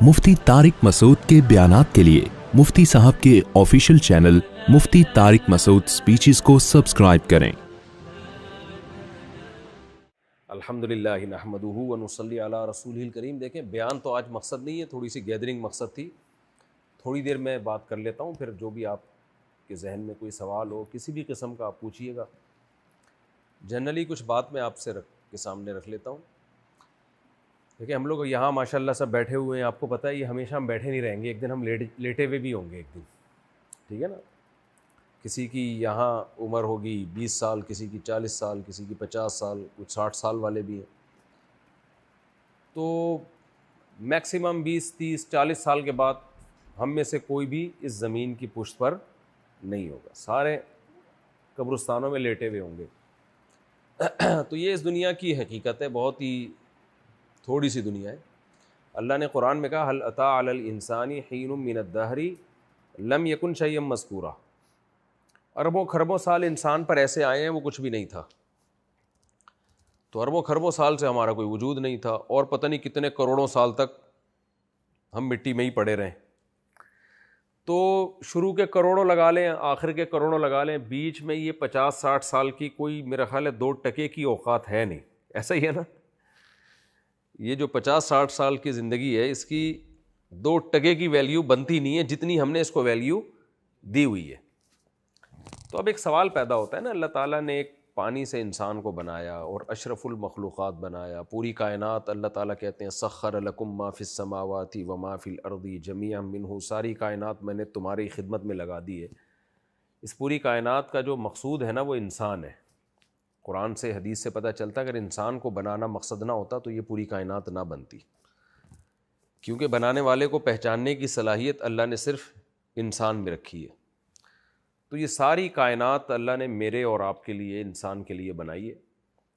مفتی طارق مسعود کے بیانات کے لیے مفتی صاحب کے آفیشیل چینل مفتی طارق مسعود سپیچز کو سبسکرائب کریں۔ الحمدللہ نحمدہ ونصلی علی رسولہ الکریم۔ دیکھیں بیان تو آج مقصد نہیں ہے، تھوڑی سی گیدرنگ مقصد تھی۔ تھوڑی دیر میں بات کر لیتا ہوں، پھر جو بھی آپ کے ذہن میں کوئی سوال ہو کسی بھی قسم کا آپ پوچھیے گا۔ جنرلی کچھ بات میں آپ کے سامنے رکھ لیتا ہوں۔ دیکھیں ہم لوگ یہاں ماشاءاللہ سب بیٹھے ہوئے ہیں، آپ کو پتہ ہے یہ ہمیشہ ہم بیٹھے نہیں رہیں گے، ایک دن ہم لیٹے ہوئے بھی ہوں گے ایک دن، ٹھیک ہے نا۔ کسی کی یہاں عمر ہوگی 20 سال، کسی کی 40 سال، کسی کی 50 سال، کچھ 60 سال والے بھی ہیں۔ تو میکسیمم 20 30 40 سال کے بعد ہم میں سے کوئی بھی اس زمین کی پشت پر نہیں ہوگا، سارے قبرستانوں میں لیٹے ہوئے ہوں گے۔ تو یہ اس دنیا کی حقیقت ہے، بہت ہی تھوڑی سی دنیا ہے۔ اللہ نے قرآن میں کہا، هل اتى علی الانسان حین من الدہر لم یکن شیئا مذکورا۔ اربوں خربوں سال انسان پر ایسے آئے ہیں وہ کچھ بھی نہیں تھا۔ تو اربوں خربوں سال سے ہمارا کوئی وجود نہیں تھا، اور پتہ نہیں کتنے کروڑوں سال تک ہم مٹی میں ہی پڑے رہیں۔ تو شروع کے کروڑوں لگا لیں، آخر کے کروڑوں لگا لیں، بیچ میں یہ 50 60 سال کی کوئی میرا خیال ہے 2 ٹکے کی اوقات ہے نہیں، ایسا ہی ہے نا۔ یہ جو 50 60 سال کی زندگی ہے، اس کی 2 ٹکے کی ویلیو بنتی نہیں ہے جتنی ہم نے اس کو ویلیو دی ہوئی ہے۔ تو اب ایک سوال پیدا ہوتا ہے نا، اللہ تعالیٰ نے ایک پانی سے انسان کو بنایا اور اشرف المخلوقات بنایا، پوری کائنات اللہ تعالیٰ کہتے ہیں سخر لکم ما فی السماوات و ما فی الارض جمیعا منہ، ساری کائنات میں نے تمہاری خدمت میں لگا دی ہے۔ اس پوری کائنات کا جو مقصود ہے نا وہ انسان ہے۔ قرآن سے حدیث سے پتہ چلتا ہے اگر انسان کو بنانا مقصد نہ ہوتا تو یہ پوری کائنات نہ بنتی، کیونکہ بنانے والے کو پہچاننے کی صلاحیت اللہ نے صرف انسان میں رکھی ہے۔ تو یہ ساری کائنات اللہ نے میرے اور آپ کے لیے، انسان کے لیے بنائی ہے۔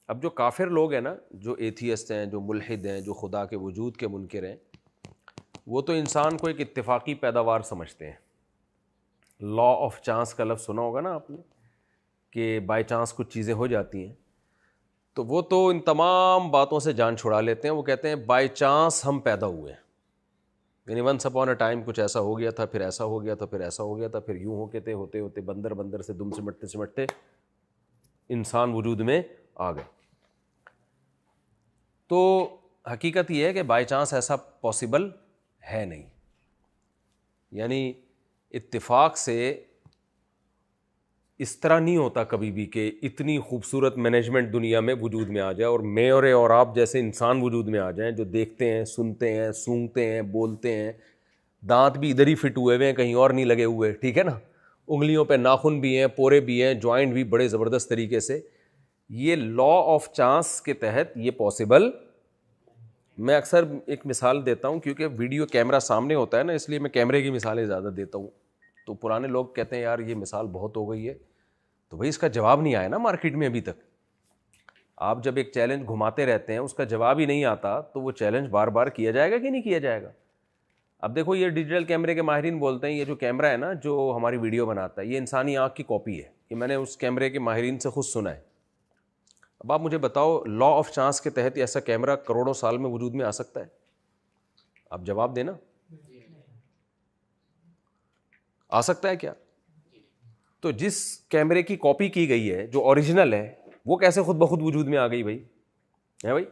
اب جو کافر لوگ ہیں نا، جو ایتھیسٹ ہیں، جو ملحد ہیں، جو خدا کے وجود کے منکر ہیں، وہ تو انسان کو ایک اتفاقی پیداوار سمجھتے ہیں۔ لا آف چانس کا لفظ سنا ہوگا نا آپ نے، کہ بائی چانس کچھ چیزیں ہو جاتی ہیں۔ تو وہ تو ان تمام باتوں سے جان چھڑا لیتے ہیں، وہ کہتے ہیں بائی چانس ہم پیدا ہوئے ہیں، یعنی ونس اپون اے ٹائم کچھ ایسا ہو گیا تھا، پھر ایسا ہو گیا تھا، پھر ایسا ہو گیا تھا، پھر یوں ہوتے ہوتے بندر سے دم سمٹتے انسان وجود میں آ گئے۔ تو حقیقت یہ ہے کہ بائی چانس ایسا پاسبل ہے نہیں، یعنی اتفاق سے اس طرح نہیں ہوتا کبھی بھی کہ اتنی خوبصورت مینجمنٹ دنیا میں وجود میں آ جائے اور میں اور آپ جیسے انسان وجود میں آ جائیں، جو دیکھتے ہیں، سنتے ہیں، سونگھتے ہیں، بولتے ہیں، دانت بھی ادھر ہی فٹ ہوئے ہوئے ہیں، کہیں اور نہیں لگے ہوئے، ٹھیک ہے نا، انگلیوں پہ ناخن بھی ہیں، پورے بھی ہیں، جوائنٹ بھی بڑے زبردست طریقے سے۔ یہ لا آف چانس کے تحت یہ پاسبل۔ میں اکثر ایک مثال دیتا ہوں، کیونکہ ویڈیو کیمرہ سامنے ہوتا ہے نا، اس لیے میں کیمرے کی مثالیں زیادہ دیتا ہوں۔ تو پرانے لوگ کہتے ہیں یار یہ مثال بہت ہو گئی ہے، تو بھائی اس کا جواب نہیں آیا نا مارکیٹ میں ابھی تک۔ آپ جب ایک چیلنج گھماتے رہتے ہیں، اس کا جواب ہی نہیں آتا، تو وہ چیلنج بار بار کیا جائے گا کہ نہیں کیا جائے گا؟ اب دیکھو یہ ڈیجیٹل کیمرے کے ماہرین بولتے ہیں یہ جو کیمرہ ہے نا جو ہماری ویڈیو بناتا ہے، یہ انسانی آنکھ کی کاپی ہے۔ یہ میں نے اس کیمرے کے ماہرین سے خود سنا ہے۔ اب آپ مجھے بتاؤ لا آف چانس کے تحت ایسا کیمرہ کروڑوں سال میں وجود میں آ سکتا ہے؟ آپ جواب دینا، آ سکتا ہے کیا؟ تو جس کیمرے کی کاپی کی گئی ہے، جو اوریجنل ہے، وہ کیسے خود بخود وجود میں آ گئی بھائی؟ ہے بھائی؟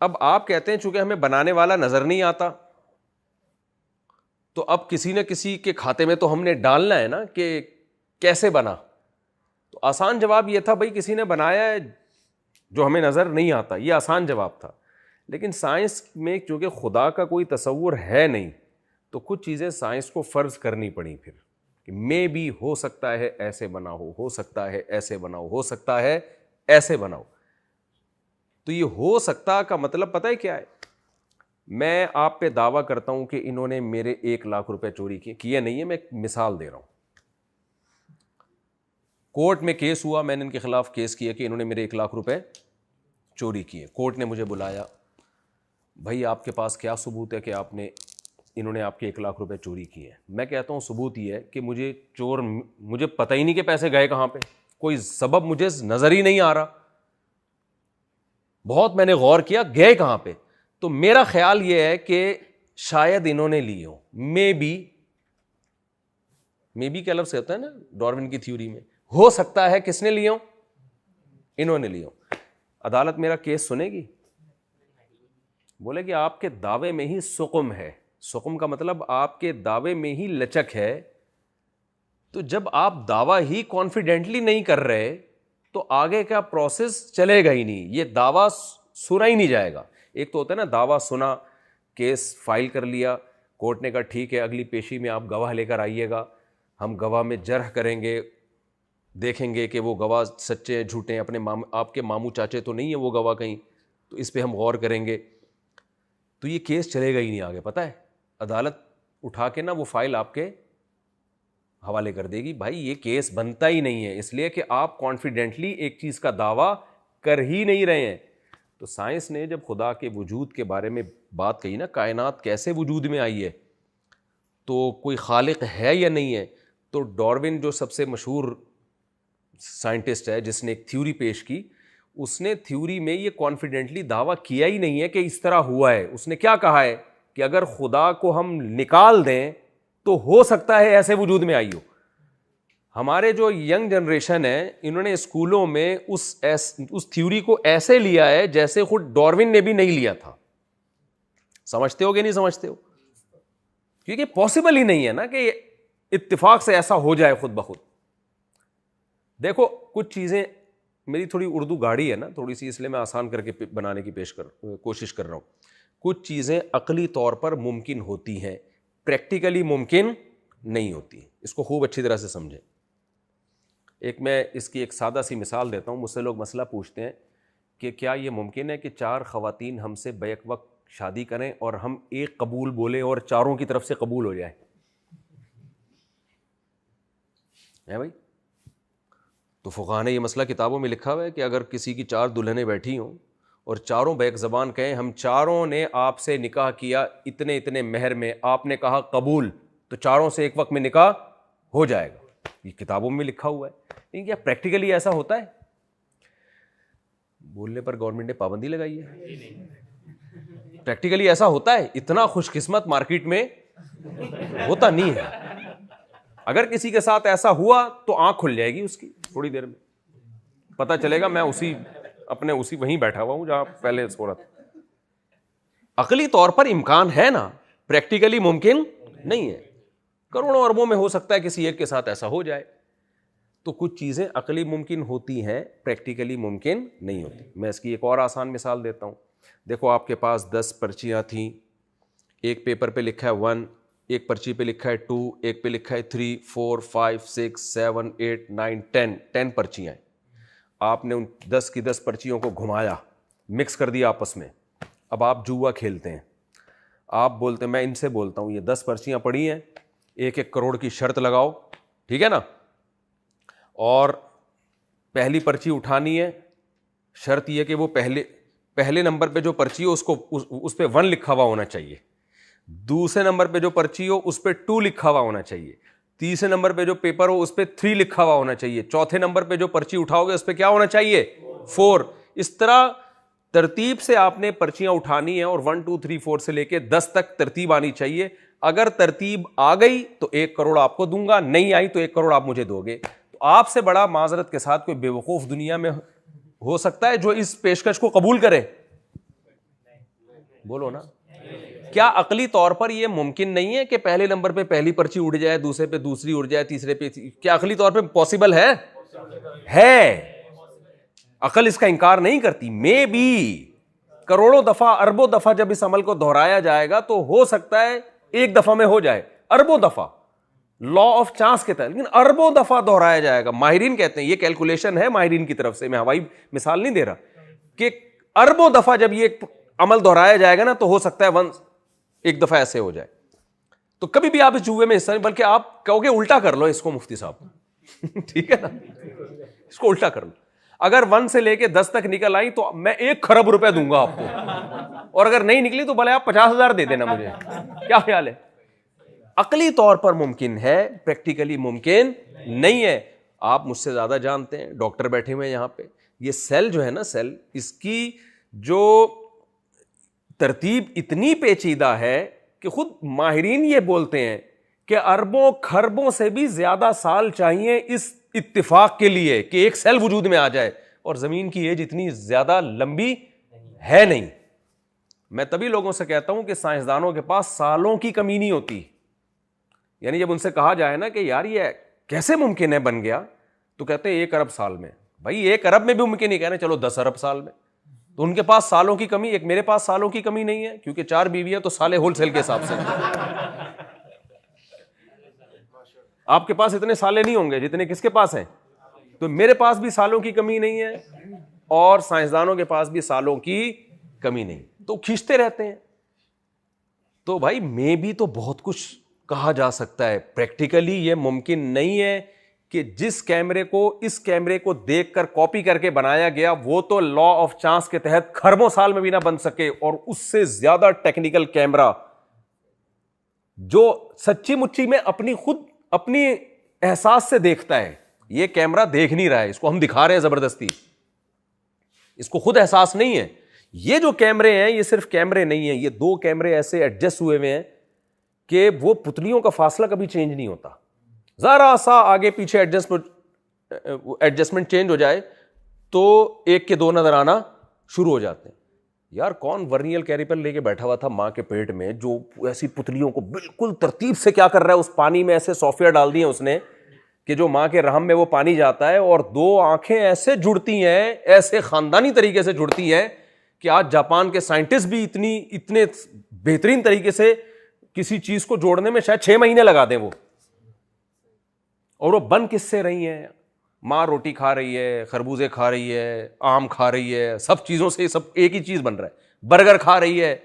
اب آپ کہتے ہیں چونکہ ہمیں بنانے والا نظر نہیں آتا، تو اب کسی نہ کسی کے کھاتے میں تو ہم نے ڈالنا ہے نا کہ کیسے بنا۔ تو آسان جواب یہ تھا بھائی کسی نے بنایا ہے جو ہمیں نظر نہیں آتا، یہ آسان جواب تھا۔ لیکن سائنس میں چونکہ خدا کا کوئی تصور ہے نہیں، تو کچھ چیزیں سائنس کو فرض کرنی پڑیں پھر، کہ میں بھی ہو سکتا ہے ایسے بنا ہو سکتا ہے ایسے بناؤ، ہو سکتا ہے ایسے بناؤ۔ تو یہ ہو سکتا کا مطلب پتہ ہے کیا ہے؟ میں آپ پہ دعویٰ کرتا ہوں کہ انہوں نے میرے 1 لاکھ روپے چوری کیے نہیں ہے، میں ایک مثال دے رہا ہوں۔ کورٹ میں کیس ہوا، میں نے ان کے خلاف کیس کیا کہ انہوں نے میرے 1 لاکھ روپے چوری کیے۔ کورٹ نے مجھے بلایا، بھائی آپ کے پاس کیا ثبوت ہے کہ انہوں نے آپ کے 1 لاکھ روپے چوری کیے ہیں؟ میں کہتا ہوں ثبوت یہ ہے کہ مجھے پتہ ہی نہیں کہ پیسے گئے کہاں پہ، کوئی سبب مجھے نظر ہی نہیں آ رہا، بہت میں نے غور کیا گئے کہاں پہ۔ تو میرا خیال یہ ہے کہ شاید انہوں نے لی ہو, مے بی کا لفظ ہوتا ہے نا ڈارون کی تھیوری میں, ہو سکتا ہے کس نے لی ہو, انہوں نے لی ہو. عدالت میرا کیس سنے گی؟ بولے کہ آپ کے دعوے میں ہی سقم ہے, سقم کا مطلب آپ کے دعوے میں ہی لچک ہے. تو جب آپ دعویٰ ہی کانفیڈنٹلی نہیں کر رہے تو آگے کا پروسیس چلے گا ہی نہیں, یہ دعویٰ سنا ہی نہیں جائے گا. ایک تو ہوتا ہے نا دعویٰ سنا, کیس فائل کر لیا, کورٹ نے کہا ٹھیک ہے اگلی پیشی میں آپ گواہ لے کر آئیے گا, ہم گواہ میں جرح کریں گے, دیکھیں گے کہ وہ گواہ سچے ہیں جھوٹے ہیں, اپنے آپ کے ماموں چاچے تو نہیں ہیں وہ گواہ کہیں, تو اس پہ ہم غور کریں گے. تو یہ کیس چلے گا ہی نہیں آگے. پتہ ہے عدالت اٹھا کے نا وہ فائل آپ کے حوالے کر دے گی. بھائی یہ کیس بنتا ہی نہیں ہے, اس لیے کہ آپ کانفیڈنٹلی ایک چیز کا دعویٰ کر ہی نہیں رہے ہیں. تو سائنس نے جب خدا کے وجود کے بارے میں بات کہی نا, کائنات کیسے وجود میں آئی ہے, تو کوئی خالق ہے یا نہیں ہے, تو ڈاروین جو سب سے مشہور سائنٹسٹ ہے جس نے ایک تھیوری پیش کی, اس نے تھیوری میں یہ کانفیڈنٹلی دعویٰ کیا ہی نہیں ہے کہ اس طرح ہوا ہے. اس نے کیا کہا ہے کہ اگر خدا کو ہم نکال دیں تو ہو سکتا ہے ایسے وجود میں آئی ہو. ہمارے جو ینگ جنریشن ہے انہوں نے اسکولوں میں اس تھیوری کو ایسے لیا ہے جیسے خود ڈاروین نے بھی نہیں لیا تھا. سمجھتے ہو کہ نہیں سمجھتے ہو؟ کیونکہ پاسبل ہی نہیں ہے نا کہ اتفاق سے ایسا ہو جائے خود بخود. دیکھو کچھ چیزیں, میری تھوڑی اردو گاڑی ہے نا تھوڑی سی, اس لیے میں آسان کر کے بنانے کی کوشش کر رہا ہوں. کچھ چیزیں عقلی طور پر ممکن ہوتی ہیں, پریکٹیکلی ممکن نہیں ہوتی. اس کو خوب اچھی طرح سے سمجھیں. ایک میں اس کی ایک سادہ سی مثال دیتا ہوں. مجھ سے لوگ مسئلہ پوچھتے ہیں کہ کیا یہ ممکن ہے کہ 4 خواتین ہم سے بیک وقت شادی کریں اور ہم ایک قبول بولیں اور چاروں کی طرف سے قبول ہو جائے؟ ہے بھائی, تو فقہاء نے یہ مسئلہ کتابوں میں لکھا ہوا ہے کہ اگر کسی کی 4 دلہنیں بیٹھی ہوں اور چاروں بیک زبان کہیں ہم چاروں نے آپ سے نکاح کیا اتنے اتنے مہر میں, آپ نے کہا قبول, تو چاروں سے ایک وقت میں نکاح ہو جائے گا. یہ کتابوں میں لکھا ہوا ہے. لیکن کیا پریکٹیکلی ایسا ہوتا ہے؟ بولنے پر گورنمنٹ نے پابندی لگائی ہے. پریکٹیکلی ایسا ہوتا ہے؟ اتنا خوش قسمت مارکیٹ میں ہوتا نہیں ہے. اگر کسی کے ساتھ ایسا ہوا تو آنکھ کھل جائے گی اس کی, تھوڑی دیر میں پتہ چلے گا میں اسی وہیں بیٹھا ہوا ہوں جہاں پہلے سو رہا تھا. عقلی طور پر امکان ہے نا, پریکٹیکلی ممکن نہیں ہے. کروڑوں اربوں میں ہو سکتا ہے کسی ایک کے ساتھ ایسا ہو جائے. تو کچھ چیزیں عقلی ممکن ہوتی ہیں, پریکٹیکلی ممکن نہیں ہوتی. میں اس کی ایک اور آسان مثال دیتا ہوں. دیکھو آپ کے پاس 10 پرچیاں تھیں, ایک پیپر پہ لکھا ہے 1, ایک پرچی پہ لکھا ہے 2, ایک پہ لکھا ہے 3, 4, 5, 6, 7, 8, 9, 10 پرچیاں ہیں. آپ نے ان 10 کی 10 پرچیوں کو گھمایا, مکس کر دیا آپس میں. اب آپ جوا کھیلتے ہیں. آپ بولتے ہیں, میں ان سے بولتا ہوں یہ 10 پرچیاں پڑی ہیں, 1-1 کروڑ کی شرط لگاؤ, ٹھیک ہے نا, اور پہلی پرچی اٹھانی ہے. شرط یہ کہ وہ پہلے نمبر پہ جو پرچی ہو اس پہ 1 لکھا ہوا ہونا چاہیے. دوسرے نمبر پہ جو پرچی ہو اس پہ 2 لکھا ہوا ہونا چاہیے. تیسرے نمبر پہ جو پیپر ہو اس پہ 3 لکھا ہوا ہونا چاہیے. چوتھے نمبر پہ جو پرچی اٹھاؤ گے اس پہ کیا ہونا چاہیے؟ 4. اس طرح ترتیب سے آپ نے پرچیاں اٹھانی ہیں اور 1 2 3 4 سے لے کے 10 تک ترتیب آنی چاہیے. اگر ترتیب آ گئی تو 1 کروڑ آپ کو دوں گا, نہیں آئی تو 1 کروڑ آپ مجھے دو گے. تو آپ سے بڑا معذرت کے ساتھ کوئی بیوقوف دنیا میں ہو سکتا ہے جو اس پیشکش کو قبول کرے؟ بولو نا. کیا عقلی طور پر یہ ممکن نہیں ہے کہ پہلے نمبر پہ پہلی پرچی اڑ جائے, دوسرے پہ دوسری اڑ جائے, تیسرے پہ, کیا عقلی طور پہ پاسبل ہے؟ عقل اس کا انکار نہیں کرتی. میں بھی کروڑوں دفعہ, اربوں دفعہ جب اس عمل کو دہرایا جائے گا تو ہو سکتا ہے ایک دفعہ میں ہو جائے, اربوں دفعہ, لا آف چانس کے تحت, لیکن اربوں دفعہ دہرایا جائے گا. ماہرین کہتے ہیں, یہ کیلکولیشن ہے ماہرین کی طرف سے, میں ہوائی مثال نہیں دے رہا, کہ اربوں دفعہ جب یہ عمل دہرایا جائے گا نا تو ہو سکتا ہے ایک دفعہ ایسے ہو جائے. تو کبھی بھی آپ اس جوئے میں حصہ نہیں, بلکہ آپ کہو گے الٹا کر لو اس کو مفتی صاحب ٹھیک ہے نا, اس کو الٹا کر لو. اگر 1 سے لے کے 10 تک نکل آئی تو میں 1 کھرب روپے دوں گا آپ کو, اور اگر نہیں نکلی تو بھلے آپ 50,000 دے دینا مجھے. کیا خیال ہے؟ عقلی طور پر ممکن ہے, پریکٹیکلی ممکن نہیں ہے. آپ مجھ سے زیادہ جانتے ہیں, ڈاکٹر بیٹھے ہوئے ہیں یہاں پہ. یہ سیل جو ہے نا, سیل, اس کی جو ترتیب اتنی پیچیدہ ہے کہ خود ماہرین یہ بولتے ہیں کہ اربوں کھربوں سے بھی زیادہ سال چاہیے اس اتفاق کے لیے کہ ایک سیل وجود میں آ جائے, اور زمین کی ایج اتنی زیادہ لمبی ہے نہیں. میں تبھی لوگوں سے کہتا ہوں کہ سائنسدانوں کے پاس سالوں کی کمی نہیں ہوتی. یعنی جب ان سے کہا جائے نا کہ یار یہ کیسے ممکن ہے بن گیا, تو کہتے ہیں 1 ارب سال میں. بھائی 1 ارب میں بھی ممکن نہیں, کہہ رہے چلو 10 ارب سال میں. تو ان کے پاس سالوں کی کمی, ایک میرے پاس سالوں کی کمی نہیں ہے کیونکہ 4 بیویاں تو سالے ہول سیل کے حساب سے. آپ کے پاس اتنے سالے نہیں ہوں گے جتنے کس کے پاس ہیں. تو میرے پاس بھی سالوں کی کمی نہیں ہے اور سائنسدانوں کے پاس بھی سالوں کی کمی نہیں, تو کھینچتے رہتے ہیں. تو بھائی میں بھی تو بہت کچھ کہا جا سکتا ہے. پریکٹیکلی یہ ممکن نہیں ہے کہ جس کیمرے کو اس کیمرے کو دیکھ کر کاپی کر کے بنایا گیا وہ تو لا آف چانس کے تحت کھربوں سال میں بھی نہ بن سکے, اور اس سے زیادہ ٹیکنیکل کیمرہ جو سچی مچی میں اپنی احساس سے دیکھتا ہے. یہ کیمرہ دیکھ نہیں رہا ہے, اس کو ہم دکھا رہے ہیں زبردستی, اس کو خود احساس نہیں ہے. یہ جو کیمرے ہیں یہ صرف کیمرے نہیں ہیں, یہ 2 کیمرے ایسے ایڈجسٹ ہوئے ہوئے ہیں کہ وہ پتلیوں کا فاصلہ کبھی چینج نہیں ہوتا. ذرا سا آگے پیچھے ایڈجسٹمنٹ چینج ہو جائے تو 1 کے 2 نظر آنا شروع ہو جاتے ہیں. یار کون ورنیل کیریپر لے کے بیٹھا ہوا تھا ماں کے پیٹ میں جو ایسی پتلیوں کو بالکل ترتیب سے کیا کر رہا ہے, اس پانی میں ایسے سافٹ ویئر ڈال دیے اس نے کہ جو ماں کے رحم میں وہ پانی جاتا ہے اور 2 آنکھیں ایسے جڑتی ہیں, ایسے خاندانی طریقے سے جڑتی ہیں کہ آج جاپان کے سائنٹسٹ بھی اتنے بہترین طریقے سے کسی چیز کو جوڑنے میں شاید 6 مہینے لگا دیں وہ. اور وہ بن کس سے رہی ہیں؟ ماں روٹی کھا رہی ہے, خربوزے کھا رہی ہے, آم کھا رہی ہے, سب چیزوں سے سب ایک ہی چیز بن رہا ہے. برگر کھا رہی ہے,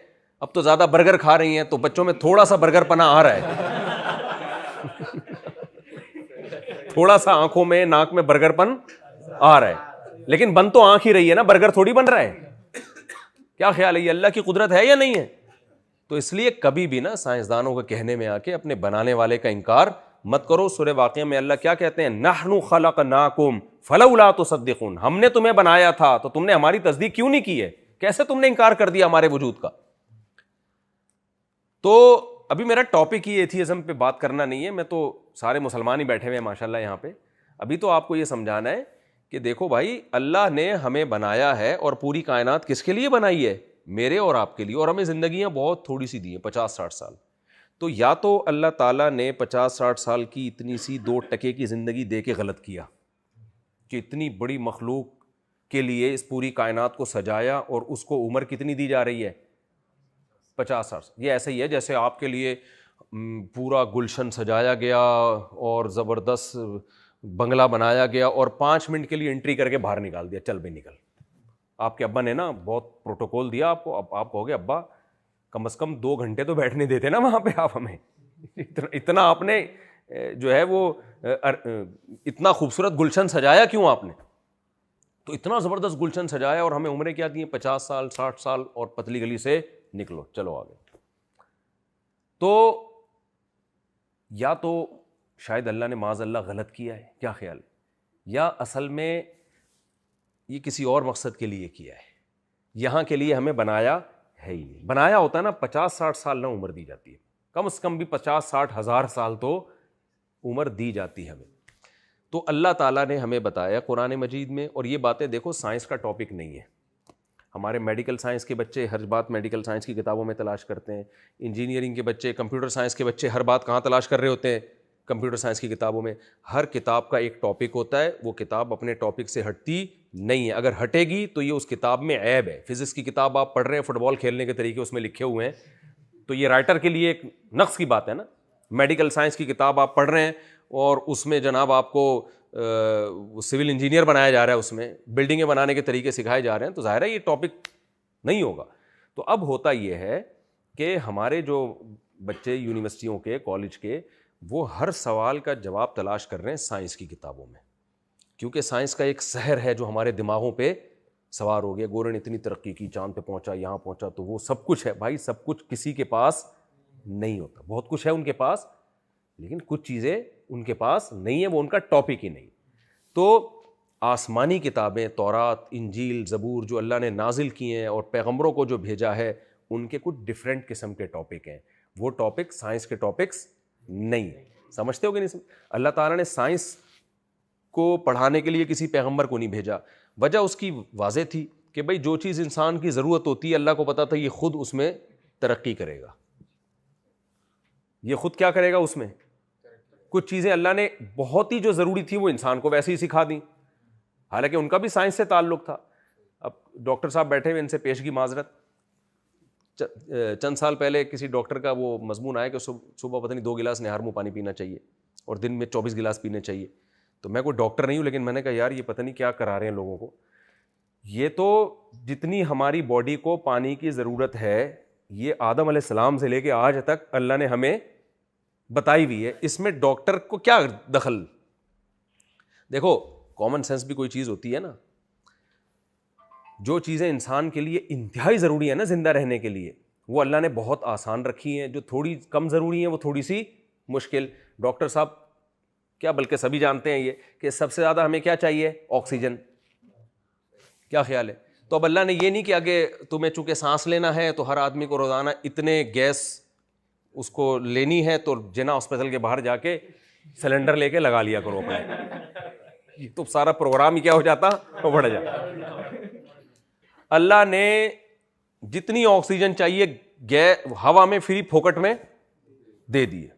اب تو زیادہ برگر کھا رہی ہیں تو بچوں میں تھوڑا سا برگر پنا آ رہا ہے. تھوڑا سا آنکھوں میں ناک میں برگر پن آ رہا ہے, لیکن بن تو آنکھ ہی رہی ہے نا, برگر تھوڑی بن رہا ہے. کیا خیال ہے یہ اللہ کی قدرت ہے یا نہیں ہے؟ تو اس لیے کبھی بھی نا سائنسدانوں کے کہنے میں آ کے اپنے بنانے والے کا انکار مت کرو. سورہ واقعہ میں اللہ کیا کہتے ہیں, نحن خلقناکم فلولا تصدقون, ہم نے تمہیں بنایا تھا تو تم نے ہماری تصدیق کیوں نہیں کی ہے, کیسے تم نے انکار کر دیا ہمارے وجود کا. تو ابھی میرا ٹاپک ہی ایتھیزم پہ بات کرنا نہیں ہے, میں تو سارے مسلمان ہی بیٹھے ہوئے ہیں ماشاءاللہ یہاں پہ. ابھی تو آپ کو یہ سمجھانا ہے کہ دیکھو بھائی اللہ نے ہمیں بنایا ہے اور پوری کائنات کس کے لیے بنائی ہے, میرے اور آپ کے لیے, اور ہمیں زندگیاں بہت تھوڑی سی دی ہیں, 50-60 سال. تو یا تو اللہ تعالیٰ نے 50-60 سال کی اتنی سی 2 ٹکے کی زندگی دے کے غلط کیا کہ اتنی بڑی مخلوق کے لیے اس پوری کائنات کو سجایا اور اس کو عمر کتنی دی جا رہی ہے, 50 سال. یہ ایسا ہی ہے جیسے آپ کے لیے پورا گلشن سجایا گیا اور زبردست بنگلہ بنایا گیا اور 5 منٹ کے لیے انٹری کر کے باہر نکال دیا, چل بھائی نکل. آپ کے ابا نے نا بہت پروٹوکول دیا آپ کو, آپ کہو گے ابا کم از کم 2 گھنٹے تو بیٹھنے دیتے نا وہاں پہ آپ ہمیں, اتنا آپ نے جو ہے وہ اتنا خوبصورت گلشن سجایا کیوں آپ نے؟ تو اتنا زبردست گلشن سجایا اور ہمیں عمریں کیا دی ہیں, 50 سال 60 سال, اور پتلی گلی سے نکلو چلو آگے. تو یا تو شاید اللہ نے معاذ اللہ غلط کیا ہے, کیا خیال ہے, یا اصل میں یہ کسی اور مقصد کے لیے کیا ہے, یہاں کے لیے ہمیں بنایا ہے ہی نہیں. بنایا ہوتا ہے نا 50-60 سال نہ عمر دی جاتی ہے, کم از کم بھی 50-60 ہزار سال تو عمر دی جاتی ہے ہمیں. تو اللہ تعالیٰ نے ہمیں بتایا قرآن مجید میں, اور یہ باتیں دیکھو سائنس کا ٹاپک نہیں ہے. ہمارے میڈیکل سائنس کے بچے ہر بات میڈیکل سائنس کی کتابوں میں تلاش کرتے ہیں, انجینئرنگ کے بچے, کمپیوٹر سائنس کے بچے ہر بات کہاں تلاش کر رہے ہوتے ہیں, کمپیوٹر سائنس کی کتابوں میں. ہر کتاب کا ایک ٹاپک ہوتا ہے, وہ کتاب اپنے ٹاپک سے ہٹتی نہیں ہے, اگر ہٹے گی تو یہ اس کتاب میں عیب ہے. فزکس کی کتاب آپ پڑھ رہے ہیں, فٹ بال کھیلنے کے طریقے اس میں لکھے ہوئے ہیں, تو یہ رائٹر کے لیے ایک نقص کی بات ہے نا. میڈیکل سائنس کی کتاب آپ پڑھ رہے ہیں اور اس میں جناب آپ کو سول انجینئر بنایا جا رہا ہے, اس میں بلڈنگیں بنانے کے طریقے سکھائے جا رہے ہیں, تو ظاہر ہے یہ ٹاپک نہیں ہوگا. تو اب ہوتا یہ ہے کہ ہمارے جو بچے یونیورسٹیوں کے, کالج کے, وہ ہر سوال کا جواب تلاش کر رہے ہیں سائنس کی کتابوں میں, کیونکہ سائنس کا ایک سحر ہے جو ہمارے دماغوں پہ سوار ہو گیا. گورے نے اتنی ترقی کی, چاند پہ پہنچا, یہاں پہنچا, تو وہ سب کچھ ہے. بھائی سب کچھ کسی کے پاس نہیں ہوتا, بہت کچھ ہے ان کے پاس, لیکن کچھ چیزیں ان کے پاس نہیں ہے, وہ ان کا ٹاپک ہی نہیں. تو آسمانی کتابیں, تورات, انجیل, زبور جو اللہ نے نازل کی ہیں اور پیغمبروں کو جو بھیجا ہے, ان کے کچھ ڈفرینٹ قسم کے ٹاپک ہیں, وہ ٹاپک سائنس کے ٹاپکس نہیں. سمجھتے ہو کہ نہیں؟ اللہ تعالیٰ نے سائنس کو پڑھانے کے لیے کسی پیغمبر کو نہیں بھیجا. وجہ اس کی واضح تھی کہ بھائی جو چیز انسان کی ضرورت ہوتی ہے اللہ کو پتا تھا یہ خود اس میں ترقی کرے گا, یہ خود کیا کرے گا اس میں. کچھ چیزیں اللہ نے بہت ہی جو ضروری تھی وہ انسان کو ویسے ہی سکھا دیں, حالانکہ ان کا بھی سائنس سے تعلق تھا. اب ڈاکٹر صاحب بیٹھے ہوئے, ان سے پیشگی معذرت, چند سال پہلے کسی ڈاکٹر کا وہ مضمون آیا کہ صبح پتہ نہیں 2 گلاس نہار منہ پانی پینا چاہیے اور دن میں 24 گلاس پینے چاہیے. تو میں کوئی ڈاکٹر نہیں ہوں, لیکن میں نے کہا یار یہ پتہ نہیں کیا کرا رہے ہیں لوگوں کو. یہ تو جتنی ہماری باڈی کو پانی کی ضرورت ہے یہ آدم علیہ السلام سے لے کے آج تک اللہ نے ہمیں بتائی ہوئی ہے, اس میں ڈاکٹر کو کیا دخل. دیکھو کامن سینس بھی کوئی چیز ہوتی ہے نا, جو چیزیں انسان کے لیے انتہائی ضروری ہے نا زندہ رہنے کے لیے, وہ اللہ نے بہت آسان رکھی ہیں. جو تھوڑی کم ضروری ہیں وہ تھوڑی سی مشکل. ڈاکٹر صاحب کیا بلکہ سبھی جانتے ہیں یہ کہ سب سے زیادہ ہمیں کیا چاہیے, آکسیجن. کیا خیال ہے؟ تو اب اللہ نے یہ نہیں کیا کہ تمہیں چونکہ سانس لینا ہے تو ہر آدمی کو روزانہ اتنے گیس اس کو لینی ہے تو جنا ہاسپٹل کے باہر جا کے سلنڈر لے کے لگا لیا کرو اپنے, تو سارا پروگرام ہی کیا ہو جاتا, وہ بڑھ جاتا. اللہ نے جتنی آکسیجن چاہیے ہوا میں فری پھوکٹ میں دے دی ہے.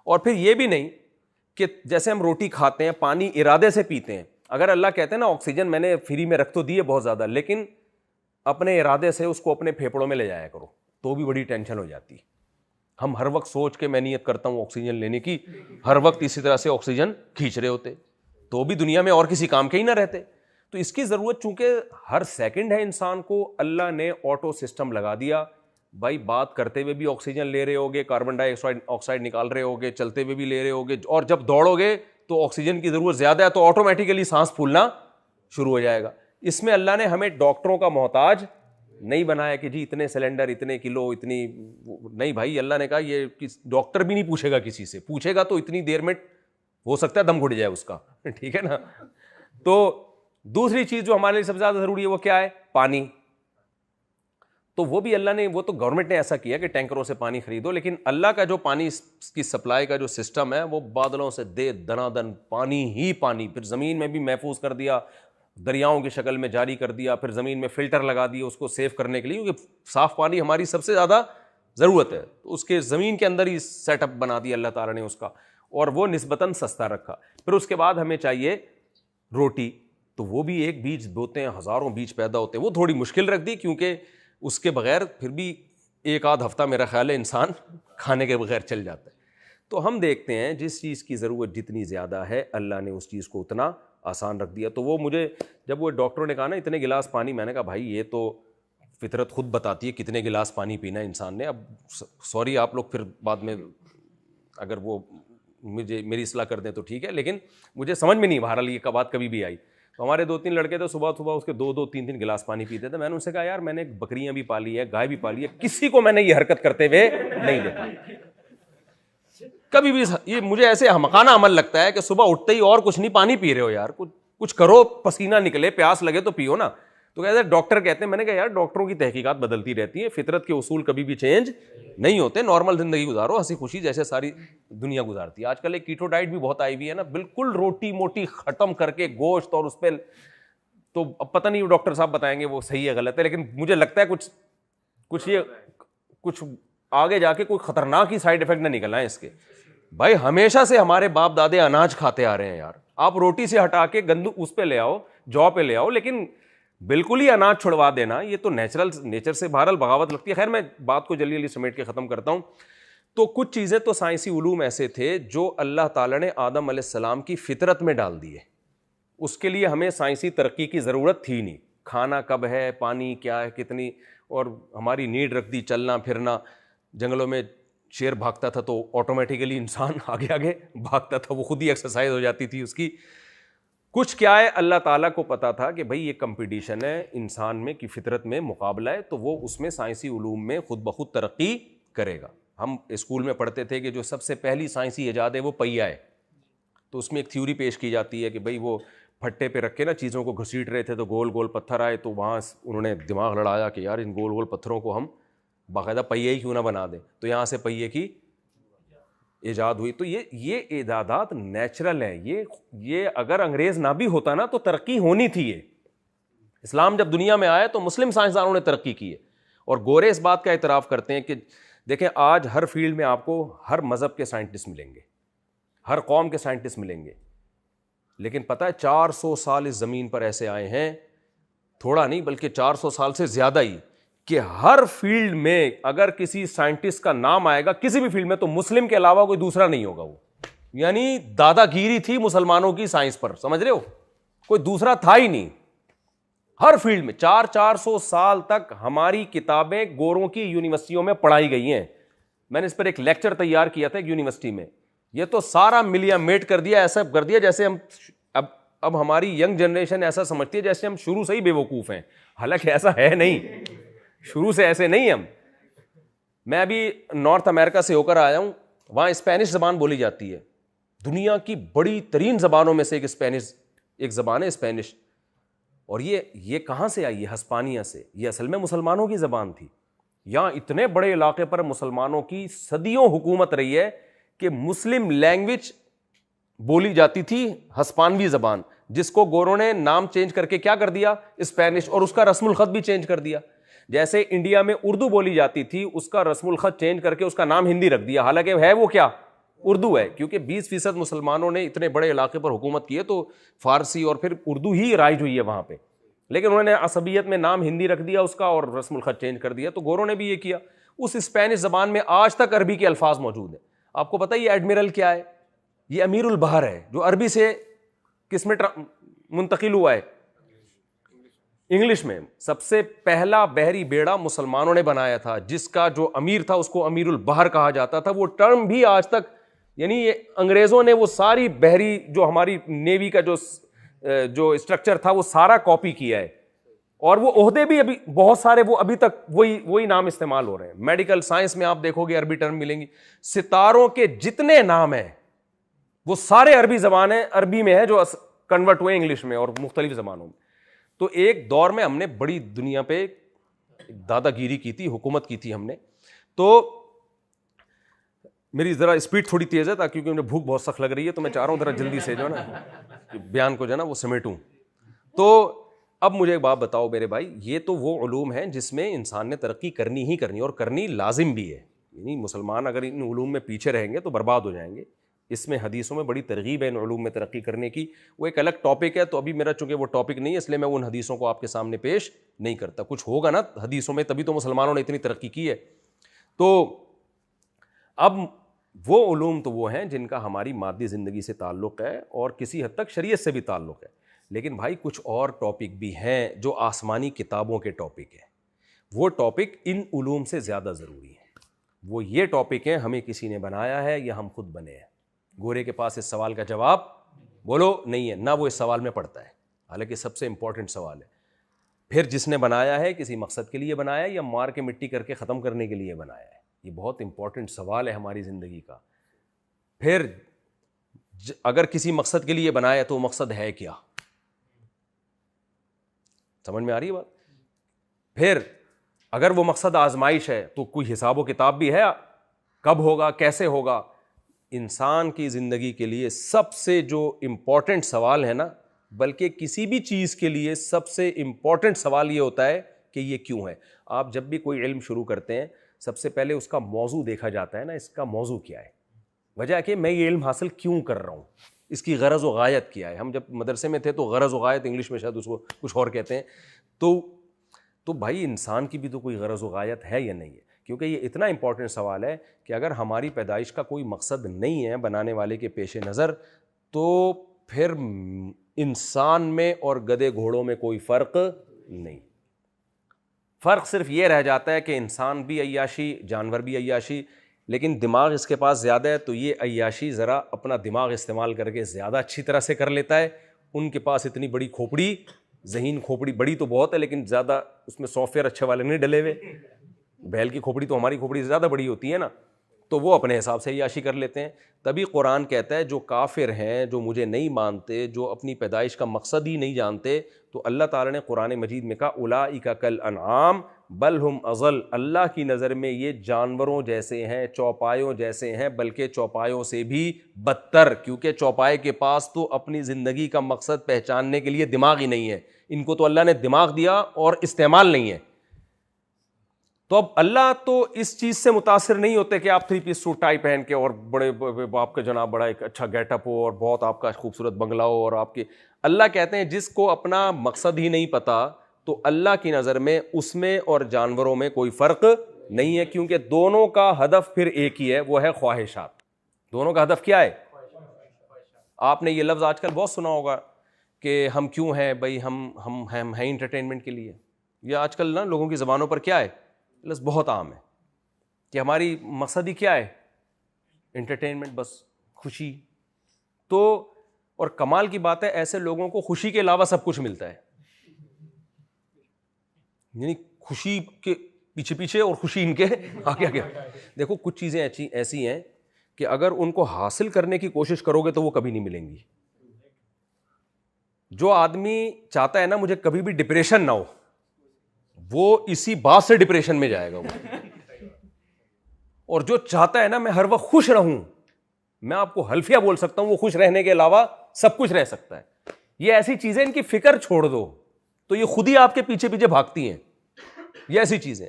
اور پھر یہ بھی نہیں کہ جیسے ہم روٹی کھاتے ہیں پانی ارادے سے پیتے ہیں, اگر اللہ کہتے ہیں نا آکسیجن میں نے فری میں رکھ تو دی ہے بہت زیادہ, لیکن اپنے ارادے سے اس کو اپنے پھیپڑوں میں لے جایا کرو, تو بھی بڑی ٹینشن ہو جاتی. ہم ہر وقت سوچ کے میں نیت کرتا ہوں آکسیجن لینے کی, ہر وقت اسی طرح سے آکسیجن کھینچ رہے ہوتے, تو بھی دنیا میں اور کسی کام کے ہی نہ رہتے. تو اس کی ضرورت چونکہ ہر سیکنڈ ہے انسان کو, اللہ نے آٹو سسٹم لگا دیا. بھائی بات کرتے ہوئے بھی آکسیجن لے رہے ہوگے, کاربن ڈائی آکسائڈ نکال رہے ہوگے, چلتے ہوئے بھی لے رہے ہوگے, اور جب دوڑو گے تو آکسیجن کی ضرورت زیادہ ہے تو آٹومیٹیکلی سانس پھولنا شروع ہو جائے گا. اس میں اللہ نے ہمیں ڈاکٹروں کا محتاج نہیں بنایا کہ جی اتنے سلنڈر اتنے کلو اتنی, نہیں بھائی. اللہ نے کہا یہ ڈاکٹر بھی نہیں پوچھے گا کسی سے, پوچھے گا تو اتنی دیر میں ہو سکتا ہے دم گھٹ جائے اس کا, ٹھیک ہے نا. تو دوسری چیز جو ہمارے لیے سب سے زیادہ ضروری ہے وہ کیا ہے, پانی. تو وہ بھی اللہ نے, وہ تو گورنمنٹ نے ایسا کیا کہ ٹینکروں سے پانی خریدو, لیکن اللہ کا جو پانی کی سپلائی کا جو سسٹم ہے وہ بادلوں سے دے دنا دن پانی ہی پانی, پھر زمین میں بھی محفوظ کر دیا, دریاؤں کی شکل میں جاری کر دیا, پھر زمین میں فلٹر لگا دیے اس کو سیو کرنے کے لیے, کیونکہ صاف پانی ہماری سب سے زیادہ ضرورت ہے. تو اس کے زمین کے اندر ہی سیٹ اپ بنا دیا اللہ تعالیٰ نے اس کا, اور وہ نسبتاً سستا رکھا. پھر اس کے بعد ہمیں چاہیے روٹی, تو وہ بھی ایک بیج بوتے ہیں, ہزاروں بیج پیدا ہوتے ہیں, وہ تھوڑی مشکل رکھ دی, کیونکہ اس کے بغیر پھر بھی ایک آدھ ہفتہ میرا خیال ہے انسان کھانے کے بغیر چل جاتا ہے. تو ہم دیکھتے ہیں جس چیز کی ضرورت جتنی زیادہ ہے اللہ نے اس چیز کو اتنا آسان رکھ دیا. تو وہ مجھے جب وہ ڈاکٹروں نے کہا نا اتنے گلاس پانی, میں نے کہا بھائی یہ تو فطرت خود بتاتی ہے کتنے گلاس پانی پینا ہے انسان نے. اب سوری آپ لوگ پھر بعد میں اگر وہ مجھے میری اصلاح کر دیں تو ٹھیک ہے, لیکن مجھے سمجھ میں نہیں بہرحال یہ بات کبھی بھی آئی. تو ہمارے 2-3 لڑکے تھے صبح صبح اس کے 2-2 3-3 گلاس پانی پیتے تھے. میں نے ان سے کہا یار میں نے بکریاں بھی پالی ہے, گائے بھی پالی ہے, کسی کو میں نے یہ حرکت کرتے ہوئے نہیں دیکھا کبھی بھی. یہ مجھے ایسے احمقانہ عمل لگتا ہے کہ صبح اٹھتے ہی اور کچھ نہیں پانی پی رہے ہو یار, کچھ کرو, پسینہ نکلے, پیاس لگے تو پیو نا. تو کہتے ہیں ڈاکٹر کہتے ہیں, میں نے کہا یار ڈاکٹروں کی تحقیقات بدلتی رہتی ہیں, فطرت کے اصول کبھی بھی چینج نہیں ہوتے. نارمل زندگی گزارو ہنسی خوشی جیسے ساری دنیا گزارتی ہے. آج کل ایک کیٹو ڈائٹ بھی بہت آئی ہوئی ہے نا, بالکل روٹی موٹی ختم کر کے گوشت اور اس پہ, تو اب پتہ نہیں ڈاکٹر صاحب بتائیں گے وہ صحیح ہے غلط ہے, لیکن مجھے لگتا ہے کچھ آگے جا کے کوئی خطرناک ہی سائڈ افیکٹ نہ نکلنا ہے اس کے. بھائی ہمیشہ سے ہمارے باپ دادے اناج کھاتے آ رہے ہیں یار, آپ روٹی سے ہٹا کے گندم اس پہ لے آؤ, جو پہ لے آؤ, لیکن بالکل ہی اناج چھڑوا دینا یہ تو نیچر سے بہرحال بغاوت لگتی ہے. خیر میں بات کو جلدی سمیٹ کے ختم کرتا ہوں. تو کچھ چیزیں تو سائنسی علوم ایسے تھے جو اللہ تعالیٰ نے آدم علیہ السلام کی فطرت میں ڈال دیے, اس کے لیے ہمیں سائنسی ترقی کی ضرورت تھی نہیں. کھانا کب ہے, پانی کیا ہے, کتنی, اور ہماری نیڈ رکھ دی چلنا پھرنا. جنگلوں میں شیر بھاگتا تھا تو آٹومیٹیکلی انسان آگے آگے بھاگتا تھا, وہ خود ہی ایکسرسائز ہو جاتی تھی اس کی. کچھ کیا ہے اللہ تعالیٰ کو پتا تھا کہ بھائی یہ کمپٹیشن ہے انسان میں کی فطرت میں, مقابلہ ہے, تو وہ اس میں سائنسی علوم میں خود بخود ترقی کرے گا. ہم اسکول میں پڑھتے تھے کہ جو سب سے پہلی سائنسی ایجاد ہے وہ پہیہ ہے, تو اس میں ایک تھیوری پیش کی جاتی ہے کہ بھائی وہ پھٹے پہ رکھ کے نا چیزوں کو گھسیٹ رہے تھے تو گول گول پتھر آئے, تو وہاں انہوں نے دماغ لڑایا کہ یار ان گول گول پتھروں کو ہم باقاعدہ پہیے ہی کیوں نہ بنا دیں, تو یہاں سے پہیے کی ایجاد ہوئی. تو یہ ایجادات نیچرل ہیں. یہ اگر انگریز نہ بھی ہوتا نا تو ترقی ہونی تھی. یہ اسلام جب دنیا میں آیا تو مسلم سائنسدانوں نے ترقی کی ہے, اور گورے اس بات کا اعتراف کرتے ہیں کہ دیکھیں آج ہر فیلڈ میں آپ کو ہر مذہب کے سائنٹسٹ ملیں گے, ہر قوم کے سائنٹسٹ ملیں گے, لیکن پتہ ہے 400 سال اس زمین پر ایسے آئے ہیں, تھوڑا نہیں بلکہ 400 سال سے زیادہ ہی, کہ ہر فیلڈ میں اگر کسی سائنٹسٹ کا نام آئے گا کسی بھی فیلڈ میں تو مسلم کے علاوہ کوئی دوسرا نہیں ہوگا. وہ یعنی دادا گیری تھی مسلمانوں کی سائنس پر, سمجھ رہے ہو, کوئی دوسرا تھا ہی نہیں. ہر فیلڈ میں 400 سال تک ہماری کتابیں گوروں کی یونیورسٹیوں میں پڑھائی گئی ہیں. میں نے اس پر ایک لیکچر تیار کیا تھا ایک یونیورسٹی میں. یہ تو سارا ملیا میٹ کر دیا, ایسا کر دیا جیسے ہم اب ہماری ینگ جنریشن ایسا سمجھتی ہے جیسے ہم شروع سے ہی بے وقوف ہیں, حالانکہ ایسا ہے نہیں, شروع سے ایسے نہیں ہم. میں ابھی نارتھ امریکہ سے ہو کر آیا ہوں, وہاں اسپینش زبان بولی جاتی ہے. دنیا کی بڑی ترین زبانوں میں سے ایک زبان ہے اسپینش. اور یہ کہاں سے آئی ہے؟ ہسپانیہ سے. یہ اصل میں مسلمانوں کی زبان تھی. یہاں اتنے بڑے علاقے پر مسلمانوں کی صدیوں حکومت رہی ہے کہ مسلم لینگویج بولی جاتی تھی ہسپانوی زبان, جس کو گوروں نے نام چینج کر کے کیا کر دیا اسپینش, اور اس کا رسم الخط بھی چینج کر دیا. جیسے انڈیا میں اردو بولی جاتی تھی, اس کا رسم الخط چینج کر کے اس کا نام ہندی رکھ دیا, حالانکہ ہے وہ کیا اردو ہے, کیونکہ 20% مسلمانوں نے اتنے بڑے علاقے پر حکومت کی ہے تو فارسی اور پھر اردو ہی رائج ہوئی ہے وہاں پہ, لیکن انہوں نے عصبیت میں نام ہندی رکھ دیا اس کا اور رسم الخط چینج کر دیا. تو گوروں نے بھی یہ کیا. اس اسپینش زبان میں آج تک عربی کے الفاظ موجود ہیں. آپ کو پتہ ہے یہ ایڈمرل کیا ہے؟ یہ امیر البحر ہے, جو عربی سے کس میں منتقل ہوا ہے؟ انگلش میں. سب سے پہلا بحری بیڑا مسلمانوں نے بنایا تھا, جس کا جو امیر تھا اس کو امیر البحر کہا جاتا تھا. وہ ٹرم بھی آج تک, یعنی یہ انگریزوں نے وہ ساری بحری جو ہماری نیوی کا جو اسٹرکچر تھا وہ سارا کاپی کیا ہے, اور وہ عہدے بھی ابھی بہت سارے وہ ابھی تک وہی نام استعمال ہو رہے ہیں. میڈیکل سائنس میں آپ دیکھو گے عربی ٹرم ملیں گی. ستاروں کے جتنے نام ہیں وہ سارے عربی زبانیں عربی میں ہے جو کنورٹ ہوئے انگلش میں اور مختلف زبانوں میں. تو ایک دور میں ہم نے بڑی دنیا پہ دادا گیری کی تھی, حکومت کی تھی ہم نے. تو میری ذرا اسپیڈ تھوڑی تیز ہے کیونکہ مجھے بھوک بہت سخت لگ رہی ہے, تو میں چاہ رہا ہوں ذرا جلدی سے جو ہے نا بیان کو جو ہے نا وہ سمیٹوں. تو اب مجھے ایک بات بتاؤ میرے بھائی, یہ تو وہ علوم ہیں جس میں انسان نے ترقی کرنی ہی کرنی اور کرنی لازم بھی ہے. یعنی مسلمان اگر ان علوم میں پیچھے رہیں گے تو برباد ہو جائیں گے. اس میں حدیثوں میں بڑی ترغیب ہے ان علوم میں ترقی کرنے کی. وہ ایک الگ ٹاپک ہے, تو ابھی میرا چونکہ وہ ٹاپک نہیں ہے اس لیے میں ان حدیثوں کو آپ کے سامنے پیش نہیں کرتا. کچھ ہوگا نا حدیثوں میں, تبھی تو مسلمانوں نے اتنی ترقی کی ہے. تو اب وہ علوم تو وہ ہیں جن کا ہماری مادی زندگی سے تعلق ہے اور کسی حد تک شریعت سے بھی تعلق ہے. لیکن بھائی کچھ اور ٹاپک بھی ہیں جو آسمانی کتابوں کے ٹاپک ہیں. وہ ٹاپک ان علوم سے زیادہ ضروری ہیں. وہ یہ ٹاپک ہیں ہمیں کسی نے بنایا ہے یا ہم خود بنے ہیں. گورے کے پاس اس سوال کا جواب بولو نہیں ہے, نہ وہ اس سوال میں پڑتا ہے, حالانکہ سب سے امپورٹنٹ سوال ہے. پھر جس نے بنایا ہے کسی مقصد کے لیے بنایا ہے یا مار کے مٹی کر کے ختم کرنے کے لیے بنایا ہے؟ یہ بہت امپورٹنٹ سوال ہے ہماری زندگی کا. پھر اگر کسی مقصد کے لیے بنایا تو وہ مقصد ہے کیا؟ سمجھ میں آ رہی ہے بات؟ پھر اگر وہ مقصد آزمائش ہے تو کوئی حساب و کتاب بھی ہے, کب ہوگا, کیسے ہوگا؟ انسان کی زندگی کے لیے سب سے جو امپورٹنٹ سوال ہے نا, بلکہ کسی بھی چیز کے لیے سب سے امپورٹنٹ سوال یہ ہوتا ہے کہ یہ کیوں ہے. آپ جب بھی کوئی علم شروع کرتے ہیں سب سے پہلے اس کا موضوع دیکھا جاتا ہے نا, اس کا موضوع کیا ہے, وجہ کہ میں یہ علم حاصل کیوں کر رہا ہوں, اس کی غرض و غایت کیا ہے. ہم جب مدرسے میں تھے تو غرض و غایت انگلش میں شاید اس کو کچھ اور کہتے ہیں. تو بھائی انسان کی بھی تو کوئی غرض و غایت ہے یا نہیں ہے؟ کیونکہ یہ اتنا امپورٹنٹ سوال ہے کہ اگر ہماری پیدائش کا کوئی مقصد نہیں ہے بنانے والے کے پیش نظر, تو پھر انسان میں اور گدھے گھوڑوں میں کوئی فرق نہیں. فرق صرف یہ رہ جاتا ہے کہ انسان بھی عیاشی, جانور بھی عیاشی, لیکن دماغ اس کے پاس زیادہ ہے تو یہ عیاشی ذرا اپنا دماغ استعمال کر کے زیادہ اچھی طرح سے کر لیتا ہے. ان کے پاس اتنی بڑی کھوپڑی, ذہین کھوپڑی بڑی تو بہت ہے لیکن زیادہ اس میں سافٹ ویئر اچھے والے نہیں ڈلے ہوئے. بیل کی کھوپڑی تو ہماری کھوپڑی سے زیادہ بڑی ہوتی ہے نا, تو وہ اپنے حساب سے عیاشی کر لیتے ہیں. تبھی قرآن کہتا ہے جو کافر ہیں, جو مجھے نہیں مانتے, جو اپنی پیدائش کا مقصد ہی نہیں جانتے, تو اللہ تعالیٰ نے قرآن مجید میں کہا اولئک کالانعام بل ہم اضل, اللہ کی نظر میں یہ جانوروں جیسے ہیں, چوپایوں جیسے ہیں, بلکہ چوپایوں سے بھی بدتر, کیونکہ چوپائے کے پاس تو اپنی زندگی کا مقصد پہچاننے کے لیے دماغ ہی نہیں ہے. ان کو تو اللہ نے دماغ دیا اور استعمال نہیں ہے. تو اب اللہ تو اس چیز سے متاثر نہیں ہوتے کہ آپ 3 پیس سوٹ ٹائی پہن کے اور بڑے آپ کا جناب بڑا ایک اچھا گیٹ اپ ہو اور بہت آپ کا خوبصورت بنگلہ ہو, اور آپ کے, اللہ کہتے ہیں جس کو اپنا مقصد ہی نہیں پتا تو اللہ کی نظر میں اس میں اور جانوروں میں کوئی فرق نہیں ہے, کیونکہ دونوں کا ہدف پھر ایک ہی ہے, وہ ہے خواہشات. دونوں کا ہدف کیا ہے؟ آپ نے یہ لفظ آج کل بہت سنا ہوگا کہ ہم کیوں ہیں بھائی, ہم ہیں انٹرٹینمنٹ کے لیے. یہ آج کل نا لوگوں کی زبانوں پر کیا ہے, لفظ بہت عام ہے کہ ہماری مقصد ہی کیا ہے, انٹرٹینمنٹ, بس خوشی. تو اور کمال کی بات ہے ایسے لوگوں کو خوشی کے علاوہ سب کچھ ملتا ہے, یعنی خوشی کے پیچھے پیچھے اور خوشی ان کے آگے آگے. دیکھو کچھ چیزیں ایسی ہیں کہ اگر ان کو حاصل کرنے کی کوشش کرو گے تو وہ کبھی نہیں ملیں گی. جو آدمی چاہتا ہے نا مجھے کبھی بھی ڈپریشن نہ ہو, وہ اسی بات سے ڈپریشن میں جائے گا وہ. اور جو چاہتا ہے نا میں ہر وقت خوش رہوں, میں آپ کو حلفیہ بول سکتا ہوں وہ خوش رہنے کے علاوہ سب کچھ رہ سکتا ہے. یہ ایسی چیزیں ان کی فکر چھوڑ دو تو یہ خود ہی آپ کے پیچھے پیچھے بھاگتی ہیں. یہ ایسی چیزیں,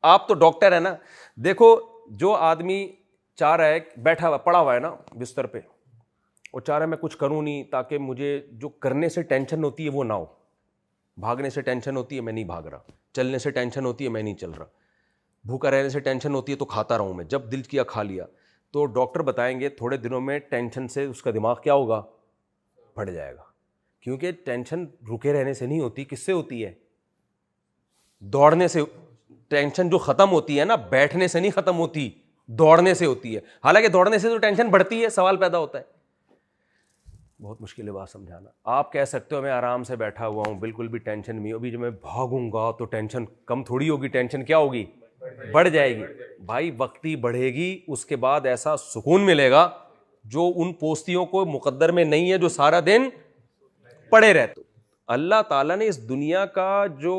آپ تو ڈاکٹر ہے نا, دیکھو جو آدمی چاہ رہا ہے بیٹھا ہوا پڑا ہوا ہے نا بستر پہ اور چاہ رہا ہے میں کچھ کروں نہیں تاکہ مجھے جو کرنے سے ٹینشن ہوتی ہے وہ نہ ہو, بھاگنے سے ٹینشن ہوتی ہے میں نہیں بھاگ رہا, چلنے سے ٹینشن ہوتی ہے میں نہیں چل رہا, بھوکا رہنے سے ٹینشن ہوتی ہے تو کھاتا رہوں میں, جب دل کیا کھا لیا. تو ڈاکٹر بتائیں گے تھوڑے دنوں میں ٹینشن سے اس کا دماغ کیا ہوگا, پھٹ جائے گا. کیونکہ ٹینشن رکے رہنے سے نہیں ہوتی, کس سے ہوتی ہے, دوڑنے سے. ٹینشن جو ختم ہوتی ہے نا بیٹھنے سے نہیں ختم ہوتی, دوڑنے سے ہوتی ہے. حالانکہ دوڑنے سے تو ٹینشن بڑھتی ہے. سوال پیدا ہوتا ہے, بہت مشکل ہے بات سمجھانا. آپ کہہ سکتے ہو میں آرام سے بیٹھا ہوا ہوں بالکل بھی ٹینشن نہیں, ابھی جب میں بھاگوں گا تو ٹینشن کم تھوڑی ہوگی, ٹینشن کیا ہوگی, بڑھ جائے گی. بھائی وقتی بڑھے گی, اس کے بعد ایسا سکون ملے گا جو ان پوستیوں کو مقدر میں نہیں ہے جو سارا دن پڑے رہتے. اللہ تعالیٰ نے اس دنیا کا جو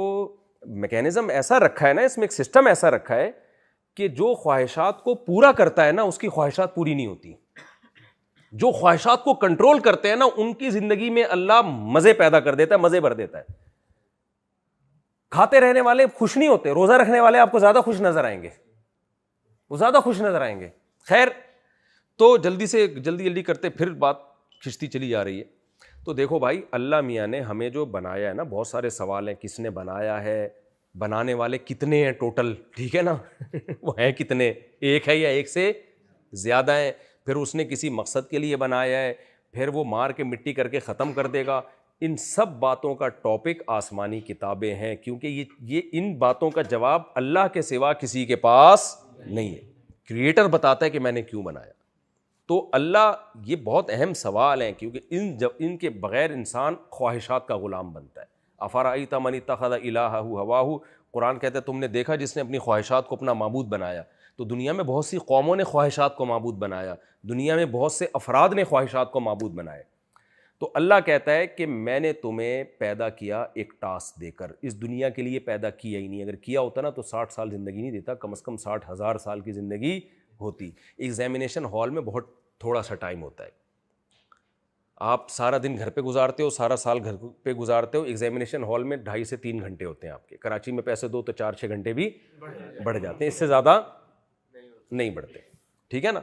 میکینزم ایسا رکھا ہے نا, اس میں ایک سسٹم ایسا رکھا ہے کہ جو خواہشات کو پورا کرتا ہے نا اس کی خواہشات پوری نہیں ہوتی. جو خواہشات کو کنٹرول کرتے ہیں نا ان کی زندگی میں اللہ مزے پیدا کر دیتا ہے, مزے بھر دیتا ہے. کھاتے رہنے والے خوش نہیں ہوتے, روزہ رکھنے والے آپ کو زیادہ خوش نظر آئیں گے, وہ زیادہ خوش نظر آئیں گے. خیر تو جلدی کرتے پھر بات کھنچتی چلی جا رہی ہے. تو دیکھو بھائی اللہ میاں نے ہمیں جو بنایا ہے نا, بہت سارے سوال ہیں, کس نے بنایا ہے, بنانے والے کتنے ہیں ٹوٹل, ٹھیک ہے نا, وہ ہیں کتنے, ایک ہے یا ایک سے زیادہ ہیں, پھر اس نے کسی مقصد کے لیے بنایا ہے, پھر وہ مار کے مٹی کر کے ختم کر دے گا. ان سب باتوں کا ٹاپک آسمانی کتابیں ہیں, کیونکہ یہ ان باتوں کا جواب اللہ کے سوا کسی کے پاس نہیں ہے. کریٹر بتاتا ہے کہ میں نے کیوں بنایا. تو اللہ, یہ بہت اہم سوال ہیں کیونکہ ان کے بغیر انسان خواہشات کا غلام بنتا ہے. افرأیت من اتخذ الہہ ہواہ, قرآن کہتا ہے تم نے دیکھا جس نے اپنی خواہشات کو اپنا معبود بنایا. تو دنیا میں بہت سی قوموں نے خواہشات کو معبود بنایا, دنیا میں بہت سے افراد نے خواہشات کو معبود بنایا. تو اللہ کہتا ہے کہ میں نے تمہیں پیدا کیا ایک ٹاسک دے کر, اس دنیا کے لیے پیدا کیا ہی نہیں. اگر کیا ہوتا نا تو 60 سال زندگی نہیں دیتا, کم از کم 60,000 سال کی زندگی ہوتی. ایگزامینیشن ہال میں بہت تھوڑا سا ٹائم ہوتا ہے, آپ سارا دن گھر پہ گزارتے ہو, سارا سال گھر پہ گزارتے ہو, ایگزامینیشن ہال میں 2.5 سے 3 گھنٹے ہوتے ہیں آپ کے. کراچی میں پیسے دو تو 4-6 گھنٹے بھی بڑھ جاتے ہیں, اس سے زیادہ نہیں بڑھتے, ٹھیک ہے نا.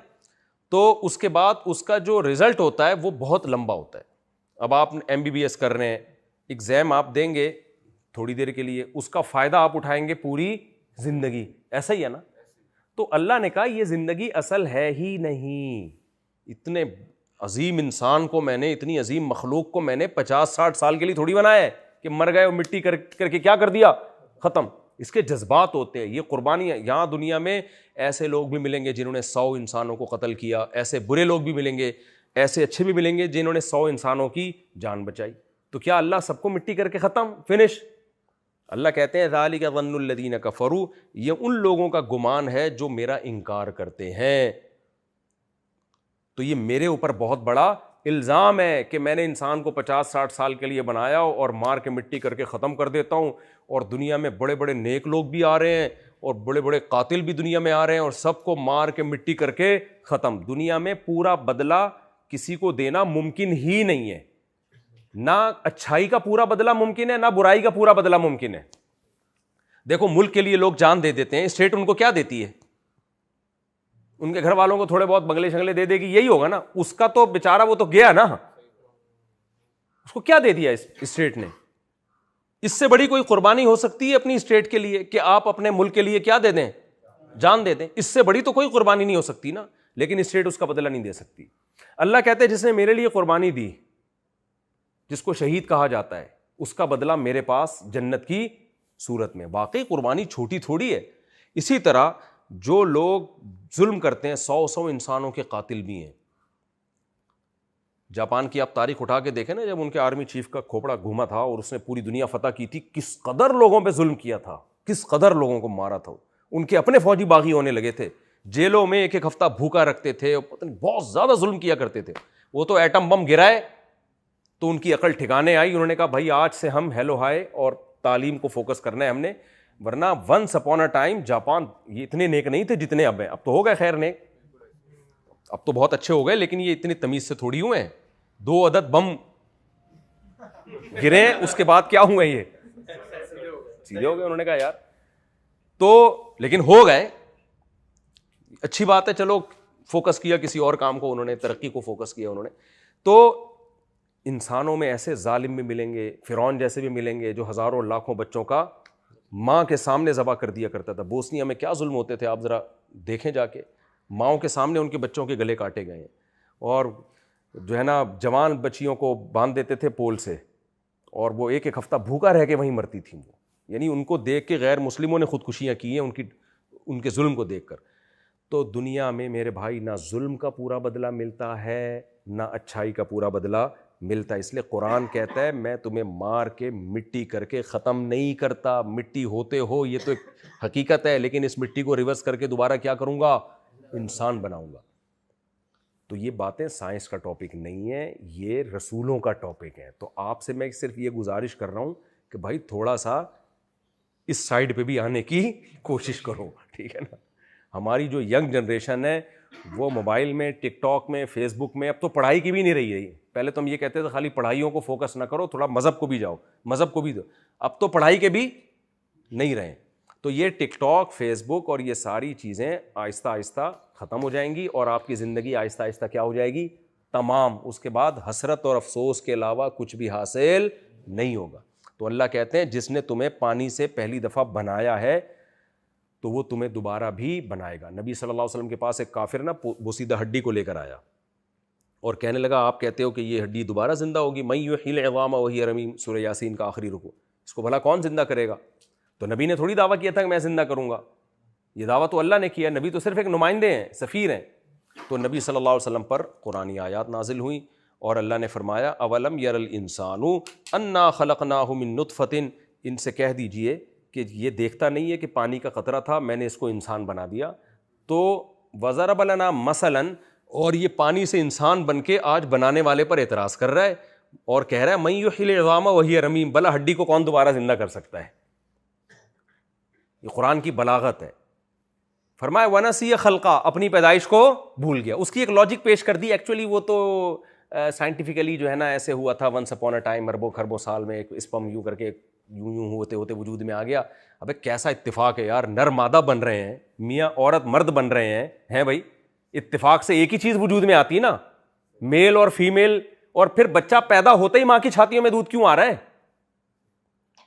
تو اس کے بعد اس کا جو رزلٹ ہوتا ہے وہ بہت لمبا ہوتا ہے. اب آپ MBBS کر رہے ہیں, ایگزام آپ دیں گے تھوڑی دیر کے لیے, اس کا فائدہ آپ اٹھائیں گے پوری زندگی, ایسا ہی ہے نا. تو اللہ نے کہا یہ زندگی اصل ہے ہی نہیں. اتنے عظیم انسان کو میں نے, اتنی عظیم مخلوق کو میں نے 50-60 سال کے لیے تھوڑی بنایا ہے کہ مر گئے اور مٹی کر کے کیا کر دیا, ختم. اس کے جذبات ہوتے ہیں, یہ قربانیاں. یہاں دنیا میں ایسے لوگ بھی ملیں گے جنہوں نے 100 انسانوں کو قتل کیا, ایسے برے لوگ بھی ملیں گے, ایسے اچھے بھی ملیں گے جنہوں نے 100 انسانوں کی جان بچائی. تو کیا اللہ سب کو مٹی کر کے ختم, فنش؟ اللہ کہتے ہیں ذالک ظن الذین کفروا، یہ ان لوگوں کا گمان ہے جو میرا انکار کرتے ہیں. تو یہ میرے اوپر بہت بڑا الزام ہے کہ میں نے انسان کو 50-60 سال کے لیے بنایا اور مار کے مٹی کر کے ختم کر دیتا ہوں، اور دنیا میں بڑے بڑے نیک لوگ بھی آ رہے ہیں اور بڑے بڑے قاتل بھی دنیا میں آ رہے ہیں، اور سب کو مار کے مٹی کر کے ختم. دنیا میں پورا بدلہ کسی کو دینا ممکن ہی نہیں ہے، نہ اچھائی کا پورا بدلہ ممکن ہے، نہ برائی کا پورا بدلہ ممکن ہے. دیکھو ملک کے لیے لوگ جان دے دیتے ہیں، اسٹیٹ ان کو کیا دیتی ہے؟ ان کے گھر والوں کو تھوڑے بہت بنگلے شنگلے دے دے گی، یہی ہوگا نا. اس کا تو بیچارہ وہ تو گیا نا، اس کو کیا دے دیا اسٹیٹ نے؟ اس سے بڑی کوئی قربانی ہو سکتی ہے اپنی اسٹیٹ کے لیے کہ آپ اپنے ملک کے لیے کیا دے دیں؟ جان دے دیں. اس سے بڑی تو کوئی قربانی نہیں ہو سکتی نا، لیکن اسٹیٹ اس کا بدلہ نہیں دے سکتی. اللہ کہتے ہیں جس نے میرے لیے قربانی دی، جس کو شہید کہا جاتا ہے، اس کا بدلہ میرے پاس جنت کی صورت میں. واقعی قربانی چھوٹی تھوڑی ہے. اسی طرح جو لوگ ظلم کرتے ہیں، 100 انسانوں کے قاتل بھی ہیں. جاپان کی آپ تاریخ اٹھا کے دیکھیں نا، جب ان کے آرمی چیف کا کھوپڑا گھوما تھا اور اس نے پوری دنیا فتح کی تھی، کس قدر لوگوں پہ ظلم کیا تھا، کس قدر لوگوں کو مارا تھا. ان کے اپنے فوجی باغی ہونے لگے تھے، جیلوں میں ایک ہفتہ بھوکا رکھتے تھے، پتہ نہیں بہت زیادہ ظلم کیا کرتے تھے. وہ تو ایٹم بم گرائے تو ان کی عقل ٹھکانے آئی. انہوں نے کہا بھائی آج سے ہم ہیلو ہائے اور تعلیم کو فوکس کرنا ہے ہم نے، ورنہ once upon a time Japan یہ اتنے نیک نہیں تھے جتنے اب ہیں. اب تو ہو گئے خیر نیک، اب تو بہت اچھے ہو گئے، لیکن یہ اتنی تمیز سے تھوڑی ہوئے ہیں. 2 عدد بم گرے اس کے بعد کیا ہوئے، یہ سیدھے ہو گئے. انہوں نے کہا یار تو، لیکن ہو گئے، اچھی بات ہے. چلو فوکس کیا کسی اور کام کو، انہوں نے ترقی کو فوکس کیا انہوں نے. تو انسانوں میں ایسے ظالم بھی ملیں گے، فرعون جیسے بھی ملیں گے، جو ہزاروں لاکھوں بچوں کا ماں کے سامنے ذبح کر دیا کرتا تھا. بوسنیا میں کیا ظلم ہوتے تھے آپ ذرا دیکھیں جا کے. ماؤں کے سامنے ان کے بچوں کے گلے کاٹے گئے ہیں، اور جو ہے نا جوان بچیوں کو باندھ دیتے تھے پول سے، اور وہ ایک ہفتہ بھوکا رہ کے وہیں مرتی تھیں وہ. یعنی ان کو دیکھ کے غیر مسلموں نے خودکشیاں کی ہیں ان کے ظلم کو دیکھ کر. تو دنیا میں میرے بھائی نہ ظلم کا پورا بدلہ ملتا ہے، نہ اچھائی کا پورا بدلہ ملتا ہے. اس لیے قرآن کہتا ہے میں تمہیں مار کے مٹی کر کے ختم نہیں کرتا. مٹی ہوتے ہو یہ تو ایک حقیقت ہے، لیکن اس مٹی کو ریورس کر کے دوبارہ کیا کروں گا؟ انسان بناؤں گا. تو یہ باتیں سائنس کا ٹاپک نہیں ہے، یہ رسولوں کا ٹاپک ہے. تو آپ سے میں صرف یہ گزارش کر رہا ہوں کہ بھائی تھوڑا سا اس سائڈ پہ بھی آنے کی کوشش کرو، ٹھیک ہے نا. ہماری جو ینگ جنریشن ہے وہ موبائل میں، ٹک ٹاک میں، فیس بک میں، اب تو پڑھائی کی بھی نہیں رہی. پہلے تو ہم یہ کہتے تھے خالی پڑھائیوں کو فوکس نہ کرو، تھوڑا مذہب کو بھی جاؤ، مذہب کو بھی دو. اب تو پڑھائی کے بھی نہیں رہے. تو یہ ٹک ٹاک، فیس بک اور یہ ساری چیزیں آہستہ آہستہ ختم ہو جائیں گی، اور آپ کی زندگی آہستہ آہستہ کیا ہو جائے گی؟ تمام. اس کے بعد حسرت اور افسوس کے علاوہ کچھ بھی حاصل نہیں ہوگا. تو اللہ کہتے ہیں جس نے تمہیں پانی سے پہلی دفعہ بنایا ہے تو وہ تمہیں دوبارہ بھی بنائے گا. نبی صلی اللہ علیہ وسلم کے پاس ایک کافر نا بوسیدہ ہڈی کو لے کر آیا اور کہنے لگا آپ کہتے ہو کہ یہ ہڈی دوبارہ زندہ ہوگی، من یحیی العظام وہی رمیم، سورہ یاسین کا آخری رکوع. اس کو بھلا کون زندہ کرے گا؟ تو نبی نے تھوڑی دعویٰ کیا تھا کہ میں زندہ کروں گا، یہ دعویٰ تو اللہ نے کیا. نبی تو صرف ایک نمائندے ہیں، سفیر ہیں. تو نبی صلی اللہ علیہ وسلم پر قرآنی آیات نازل ہوئیں اور اللہ نے فرمایا اولم یر الانسان انا خلقناہ من نطفۃ، ان سے کہہ دیجئے کہ یہ دیکھتا نہیں ہے کہ پانی کا قطرہ تھا، میں نے اس کو انسان بنا دیا. تو وضرب لنا مثلا، اور یہ پانی سے انسان بن کے آج بنانے والے پر اعتراض کر رہا ہے اور کہہ رہا ہے من یحیی العظام وہی رمیم، بلا ہڈی کو کون دوبارہ زندہ کر سکتا ہے؟ یہ قرآن کی بلاغت ہے. فرمایا ونسی خلقہ، اپنی پیدائش کو بھول گیا. اس کی ایک لاجک پیش کر دی. ایکچولی وہ تو سائنٹیفکلی جو ہے نا ایسے ہوا تھا ونس اپون اے ٹائم، اربوں خربوں سال میں ایک اسپم یوں کر کے یوں ہوتے ہوتے وجود میں آ گیا. ابے کیسا اتفاق ہے یار، نر مادہ بن رہے ہیں، میاں عورت مرد بن رہے ہیں بھائی. اتفاق سے ایک ہی چیز وجود میں آتی ہے نا، میل اور فیمیل. اور پھر بچہ پیدا ہوتے ہی ماں کی چھاتیوں میں دودھ کیوں آ رہا ہے؟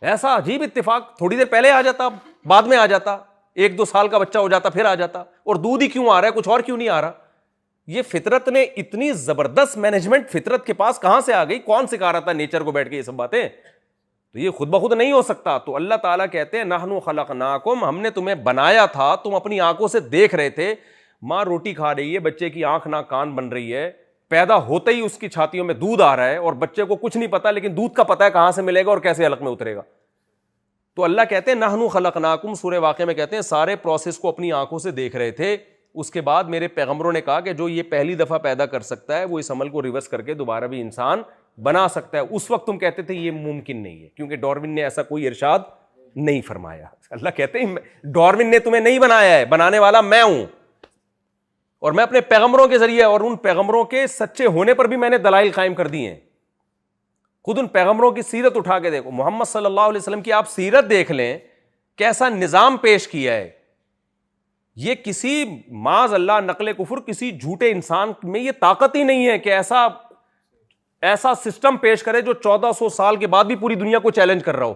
ایسا عجیب اتفاق. تھوڑی دیر پہلے آ جاتا، بعد میں آ جاتا، 1-2 سال کا بچہ ہو جاتا پھر آ جاتا. اور دودھ ہی کیوں آ رہا ہے، کچھ اور کیوں نہیں آ رہا؟ یہ فطرت نے اتنی زبردست مینجمنٹ فطرت کے پاس کہاں سے آ گئی؟ کون سکھا رہا تھا نیچر کو بیٹھ کے یہ سب باتیں؟ تو یہ خود بخود نہیں ہو سکتا. تو اللہ تعالیٰ کہتے ہیں نحن خلقناکم، ہم نے تمہیں بنایا تھا، تم اپنی آنکھوں سے دیکھ رہے تھے. ماں روٹی کھا رہی ہے، بچے کی آنکھ ناک کان بن رہی ہے، پیدا ہوتے ہی اس کی چھاتیوں میں دودھ آ رہا ہے، اور بچے کو کچھ نہیں پتا، لیکن دودھ کا پتا ہے کہاں سے ملے گا اور کیسے حلق میں اترے گا. تو اللہ کہتے ہیں نحنو خلقناکم، سورہ واقعہ میں کہتے ہیں سارے پروسیس کو اپنی آنکھوں سے دیکھ رہے تھے. اس کے بعد میرے پیغمبروں نے کہا کہ جو یہ پہلی دفعہ پیدا کر سکتا ہے وہ اس عمل کو ریورس کر کے دوبارہ بھی انسان بنا سکتا ہے. اس وقت تم کہتے تھے یہ ممکن نہیں ہے کیونکہ ڈارون نے ایسا کوئی ارشاد نہیں فرمایا. اللہ کہتے ہیں ڈارون نے تمہیں نہیں بنایا ہے، بنانے والا میں ہوں، اور میں اپنے پیغمبروں کے ذریعے اور ان پیغمبروں کے سچے ہونے پر بھی میں نے دلائل قائم کر دی ہیں. خود ان پیغمبروں کی سیرت اٹھا کے دیکھو، محمد صلی اللہ علیہ وسلم کی آپ سیرت دیکھ لیں، کیسا نظام پیش کیا ہے. یہ کسی معاذ اللہ نقل کفر کسی جھوٹے انسان میں یہ طاقت ہی نہیں ہے کہ ایسا سسٹم پیش کرے جو 1400 سال کے بعد بھی پوری دنیا کو چیلنج کر رہا ہو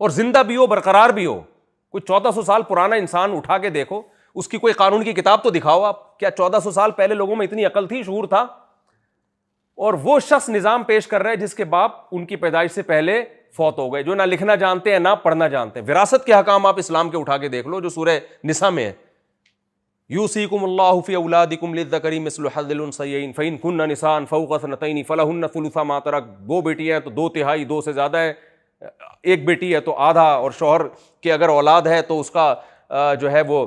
اور زندہ بھی ہو، برقرار بھی ہو. کوئی 1400 سال پرانا انسان اٹھا کے دیکھو، اس کی کوئی قانون کی کتاب تو دکھاؤ آپ. کیا 1400 سال پہلے لوگوں میں اتنی عقل تھی، شعور تھا؟ اور وہ شخص نظام پیش کر رہا ہے جس کے باپ ان کی پیدائش سے پہلے فوت ہو گئے، جو نہ لکھنا جانتے ہیں نہ پڑھنا جانتے ہیں. وراثت کے حکام آپ اسلام کے اٹھا کے دیکھ لو جو سورہ نساء میں ہے. یوصیکم اللہ فی اولادکم للذکر مثل حظ الانثیین فإن کن نساء فوق اثنتین فلہن ثلث ما ترک. 2 بیٹیاں ہیں تو 2/3، 2 سے زیادہ ہے 1 بیٹی ہے تو آدھا، اور شوہر کی اگر اولاد ہے تو اس کا جو ہے وہ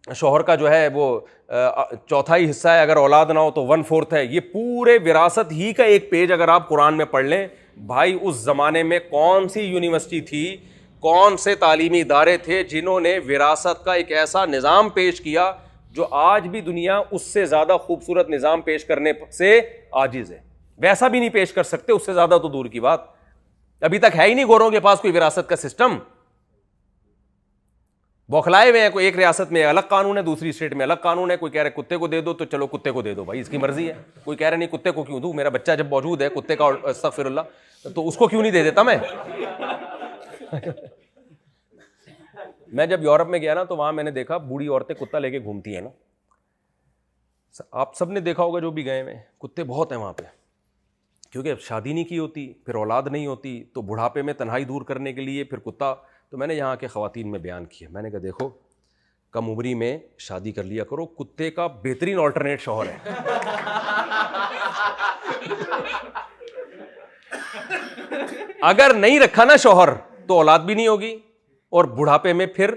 شوہر کا جو ہے وہ 1/4 حصہ ہے، اگر اولاد نہ ہو تو 1/4 ہے. یہ پورے وراثت ہی کا ایک پیج اگر آپ قرآن میں پڑھ لیں، بھائی اس زمانے میں کون سی یونیورسٹی تھی، کون سے تعلیمی ادارے تھے جنہوں نے وراثت کا ایک ایسا نظام پیش کیا جو آج بھی دنیا اس سے زیادہ خوبصورت نظام پیش کرنے سے عاجز ہے. ویسا بھی نہیں پیش کر سکتے، اس سے زیادہ تو دور کی بات. ابھی تک ہے ہی نہیں گوروں کے پاس کوئی وراثت کا سسٹم. بوکھلائے ہوئے ہیں، کوئی ایک ریاست میں الگ قانون ہے، دوسری اسٹیٹ میں الگ قانون ہے. کوئی کہہ رہے کتے کو دے دو تو چلو کتے کو دے دو، بھائی اس کی مرضی ہے. کوئی کہہ رہے نہیں کتے کو کیوں دوں، میرا بچہ جب موجود ہے کتے کا، استغفر اللہ، تو اس کو کیوں نہیں دے دیتا میں. میں جب یورپ میں گیا نا تو وہاں میں نے دیکھا بوڑھی عورتیں کتا لے کے گھومتی ہیں نا. آپ سب نے دیکھا ہوگا جو بھی گئے ہیں، کتے بہت ہیں وہاں پہ، کیونکہ شادی نہیں کی ہوتی، پھر اولاد نہیں ہوتی، تو بڑھاپے میں تنہائی دور کرنے کے لیے پھر کتا. تو میں نے یہاں کے خواتین میں بیان کیا، میں نے کہا دیکھو کم عمری میں شادی کر لیا کرو، کتے کا بہترین آلٹرنیٹ شوہر ہے. اگر نہیں رکھا نا شوہر تو اولاد بھی نہیں ہوگی، اور بڑھاپے میں پھر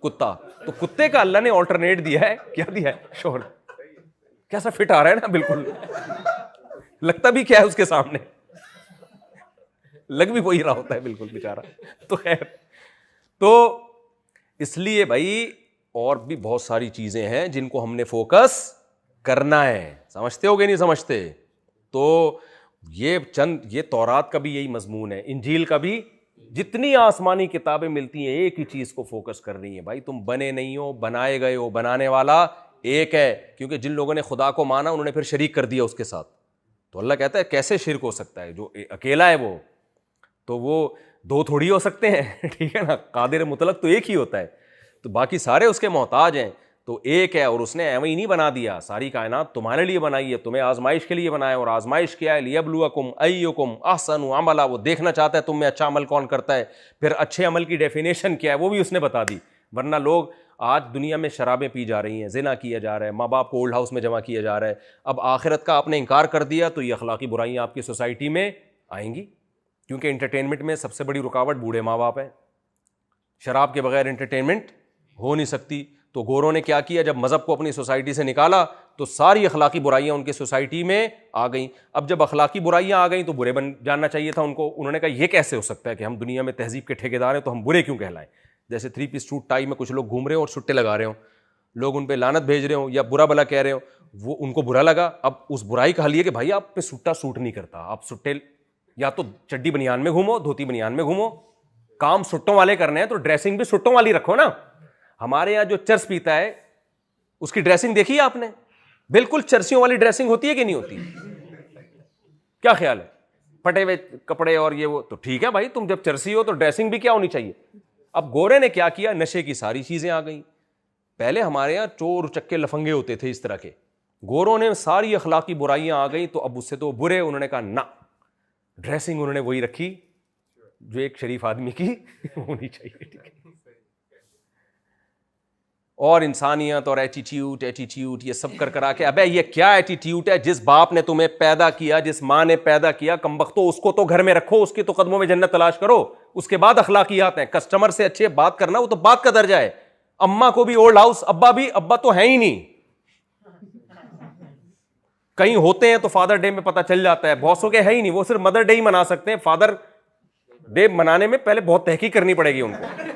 کتا. تو کتے کا اللہ نے آلٹرنیٹ دیا ہے، کیا دیا ہے؟ شوہر. کیسا فٹ آ رہا ہے نا، بالکل لگتا بھی کیا ہے اس کے سامنے، لگ بھی وہی رہا ہوتا ہے بالکل بیچارہ. تو خیر، تو اس لیے بھائی اور بھی بہت ساری چیزیں ہیں جن کو ہم نے فوکس کرنا ہے. سمجھتے ہو گے نہیں سمجھتے؟ تو یہ تورات کا بھی یہی مضمون ہے، انجیل کا بھی. جتنی آسمانی کتابیں ملتی ہیں ایک ہی چیز کو فوکس کر رہی ہیں، بھائی تم بنے نہیں ہو، بنائے گئے ہو، بنانے والا ایک ہے. کیونکہ جن لوگوں نے خدا کو مانا انہوں نے پھر شریک کر دیا اس کے ساتھ. تو اللہ کہتا ہے کیسے شرک ہو سکتا ہے؟ جو اکیلا ہے وہ تو وہ 2 تھوڑی ہو سکتے ہیں. ٹھیک ہے نا، قادر مطلق تو ایک ہی ہوتا ہے، تو باقی سارے اس کے محتاج ہیں. تو ایک ہے، اور اس نے ایویں ہی نہیں بنا دیا، ساری کائنات تمہارے لیے بنائی ہے، تمہیں آزمائش کے لیے بنایا. اور آزمائش کیا ہے؟ لیبلوکم ایکم احسن عملا. وہ دیکھنا چاہتا ہے تم میں اچھا عمل کون کرتا ہے. پھر اچھے عمل کی ڈیفینیشن کیا ہے وہ بھی اس نے بتا دی. ورنہ لوگ آج دنیا میں شرابیں پی جا رہی ہیں، زنا کیا جا رہا ہے، ماں باپ کو اولڈ ہاؤس میں جمع کیا جا رہا ہے. اب آخرت کا آپ نے انکار کر دیا تو یہ اخلاقی برائیاں آپ کی سوسائٹی میں آئیں گی. کیونکہ انٹرٹینمنٹ میں سب سے بڑی رکاوٹ بوڑھے ماں باپ ہیں. شراب کے بغیر انٹرٹینمنٹ ہو نہیں سکتی. تو گوروں نے کیا کیا؟ جب مذہب کو اپنی سوسائٹی سے نکالا تو ساری اخلاقی برائیاں ان کی سوسائٹی میں آ گئیں. اب جب اخلاقی برائیاں آ گئیں تو برے بن جاننا چاہیے تھا ان کو. انہوں نے کہا یہ کیسے ہو سکتا ہے کہ ہم دنیا میں تہذیب کے ٹھیکیدار ہیں تو ہم برے کیوں کہلائیں؟ جیسے 3 پیس سوٹ ٹائی میں کچھ لوگ گھوم رہے ہوں اور سٹے لگا رہے ہوں، لوگ ان پہ لعنت بھیج رہے ہوں یا برا بلا کہہ رہے ہوں، وہ ان کو برا لگا. اب اس برائی کا حل یہ کہ بھائی آپ پہ سٹا سوٹ نہیں کرتا، آپ سٹے یا تو چڈی بنیان میں گھومو، دھوتی بنیان میں گھومو. کام سٹوں والے کرنے ہیں تو ڈریسنگ بھی سٹوں والی رکھو نا. ہمارے یہاں جو چرس پیتا ہے اس کی ڈریسنگ دیکھی ہے آپ نے؟ بالکل چرسیوں والی ڈریسنگ ہوتی ہے کہ نہیں ہوتی؟ کیا خیال ہے؟ پھٹے ہوئے کپڑے اور یہ وہ. تو ٹھیک ہے بھائی، تم جب چرسی ہو تو ڈریسنگ بھی کیا ہونی چاہیے. اب گورے نے کیا کیا؟ نشے کی ساری چیزیں آ گئیں. پہلے ہمارے یہاں چور چکے لفنگے ہوتے تھے اس طرح کے، گوروں نے ساری اخلاقی برائیاں آ گئیں تو اب اس سے تو برے. انہوں نے کہا نہ، ڈریسنگ انہوں نے وہی رکھی جو ایک شریف آدمی کی ہونی چاہیے. ٹھیک ہے. اور انسانیت اور ایٹیٹیوڈ یہ سب کر کے ابے یہ کیا ایٹیٹیوڈ ہے؟ جس باپ نے تمہیں پیدا کیا، جس ماں نے پیدا کیا، کمبختو اس کو تو گھر میں رکھو، اس کے تو قدموں میں جنت تلاش کرو، اس کے بعد اخلاقیات ہیں. کسٹمر سے اچھے بات کرنا وہ تو بات کا درجہ ہے. اماں کو بھی اولڈ ہاؤس، ابا تو ہے ہی نہیں. کہیں ہوتے ہیں تو فادر ڈے میں پتہ چل جاتا ہے، بہت کے ہے ہی نہیں، وہ صرف مدر ڈے ہی منا سکتے ہیں. فادر ڈے منانے میں پہلے بہت تحقیق کرنی پڑے گی ان کو.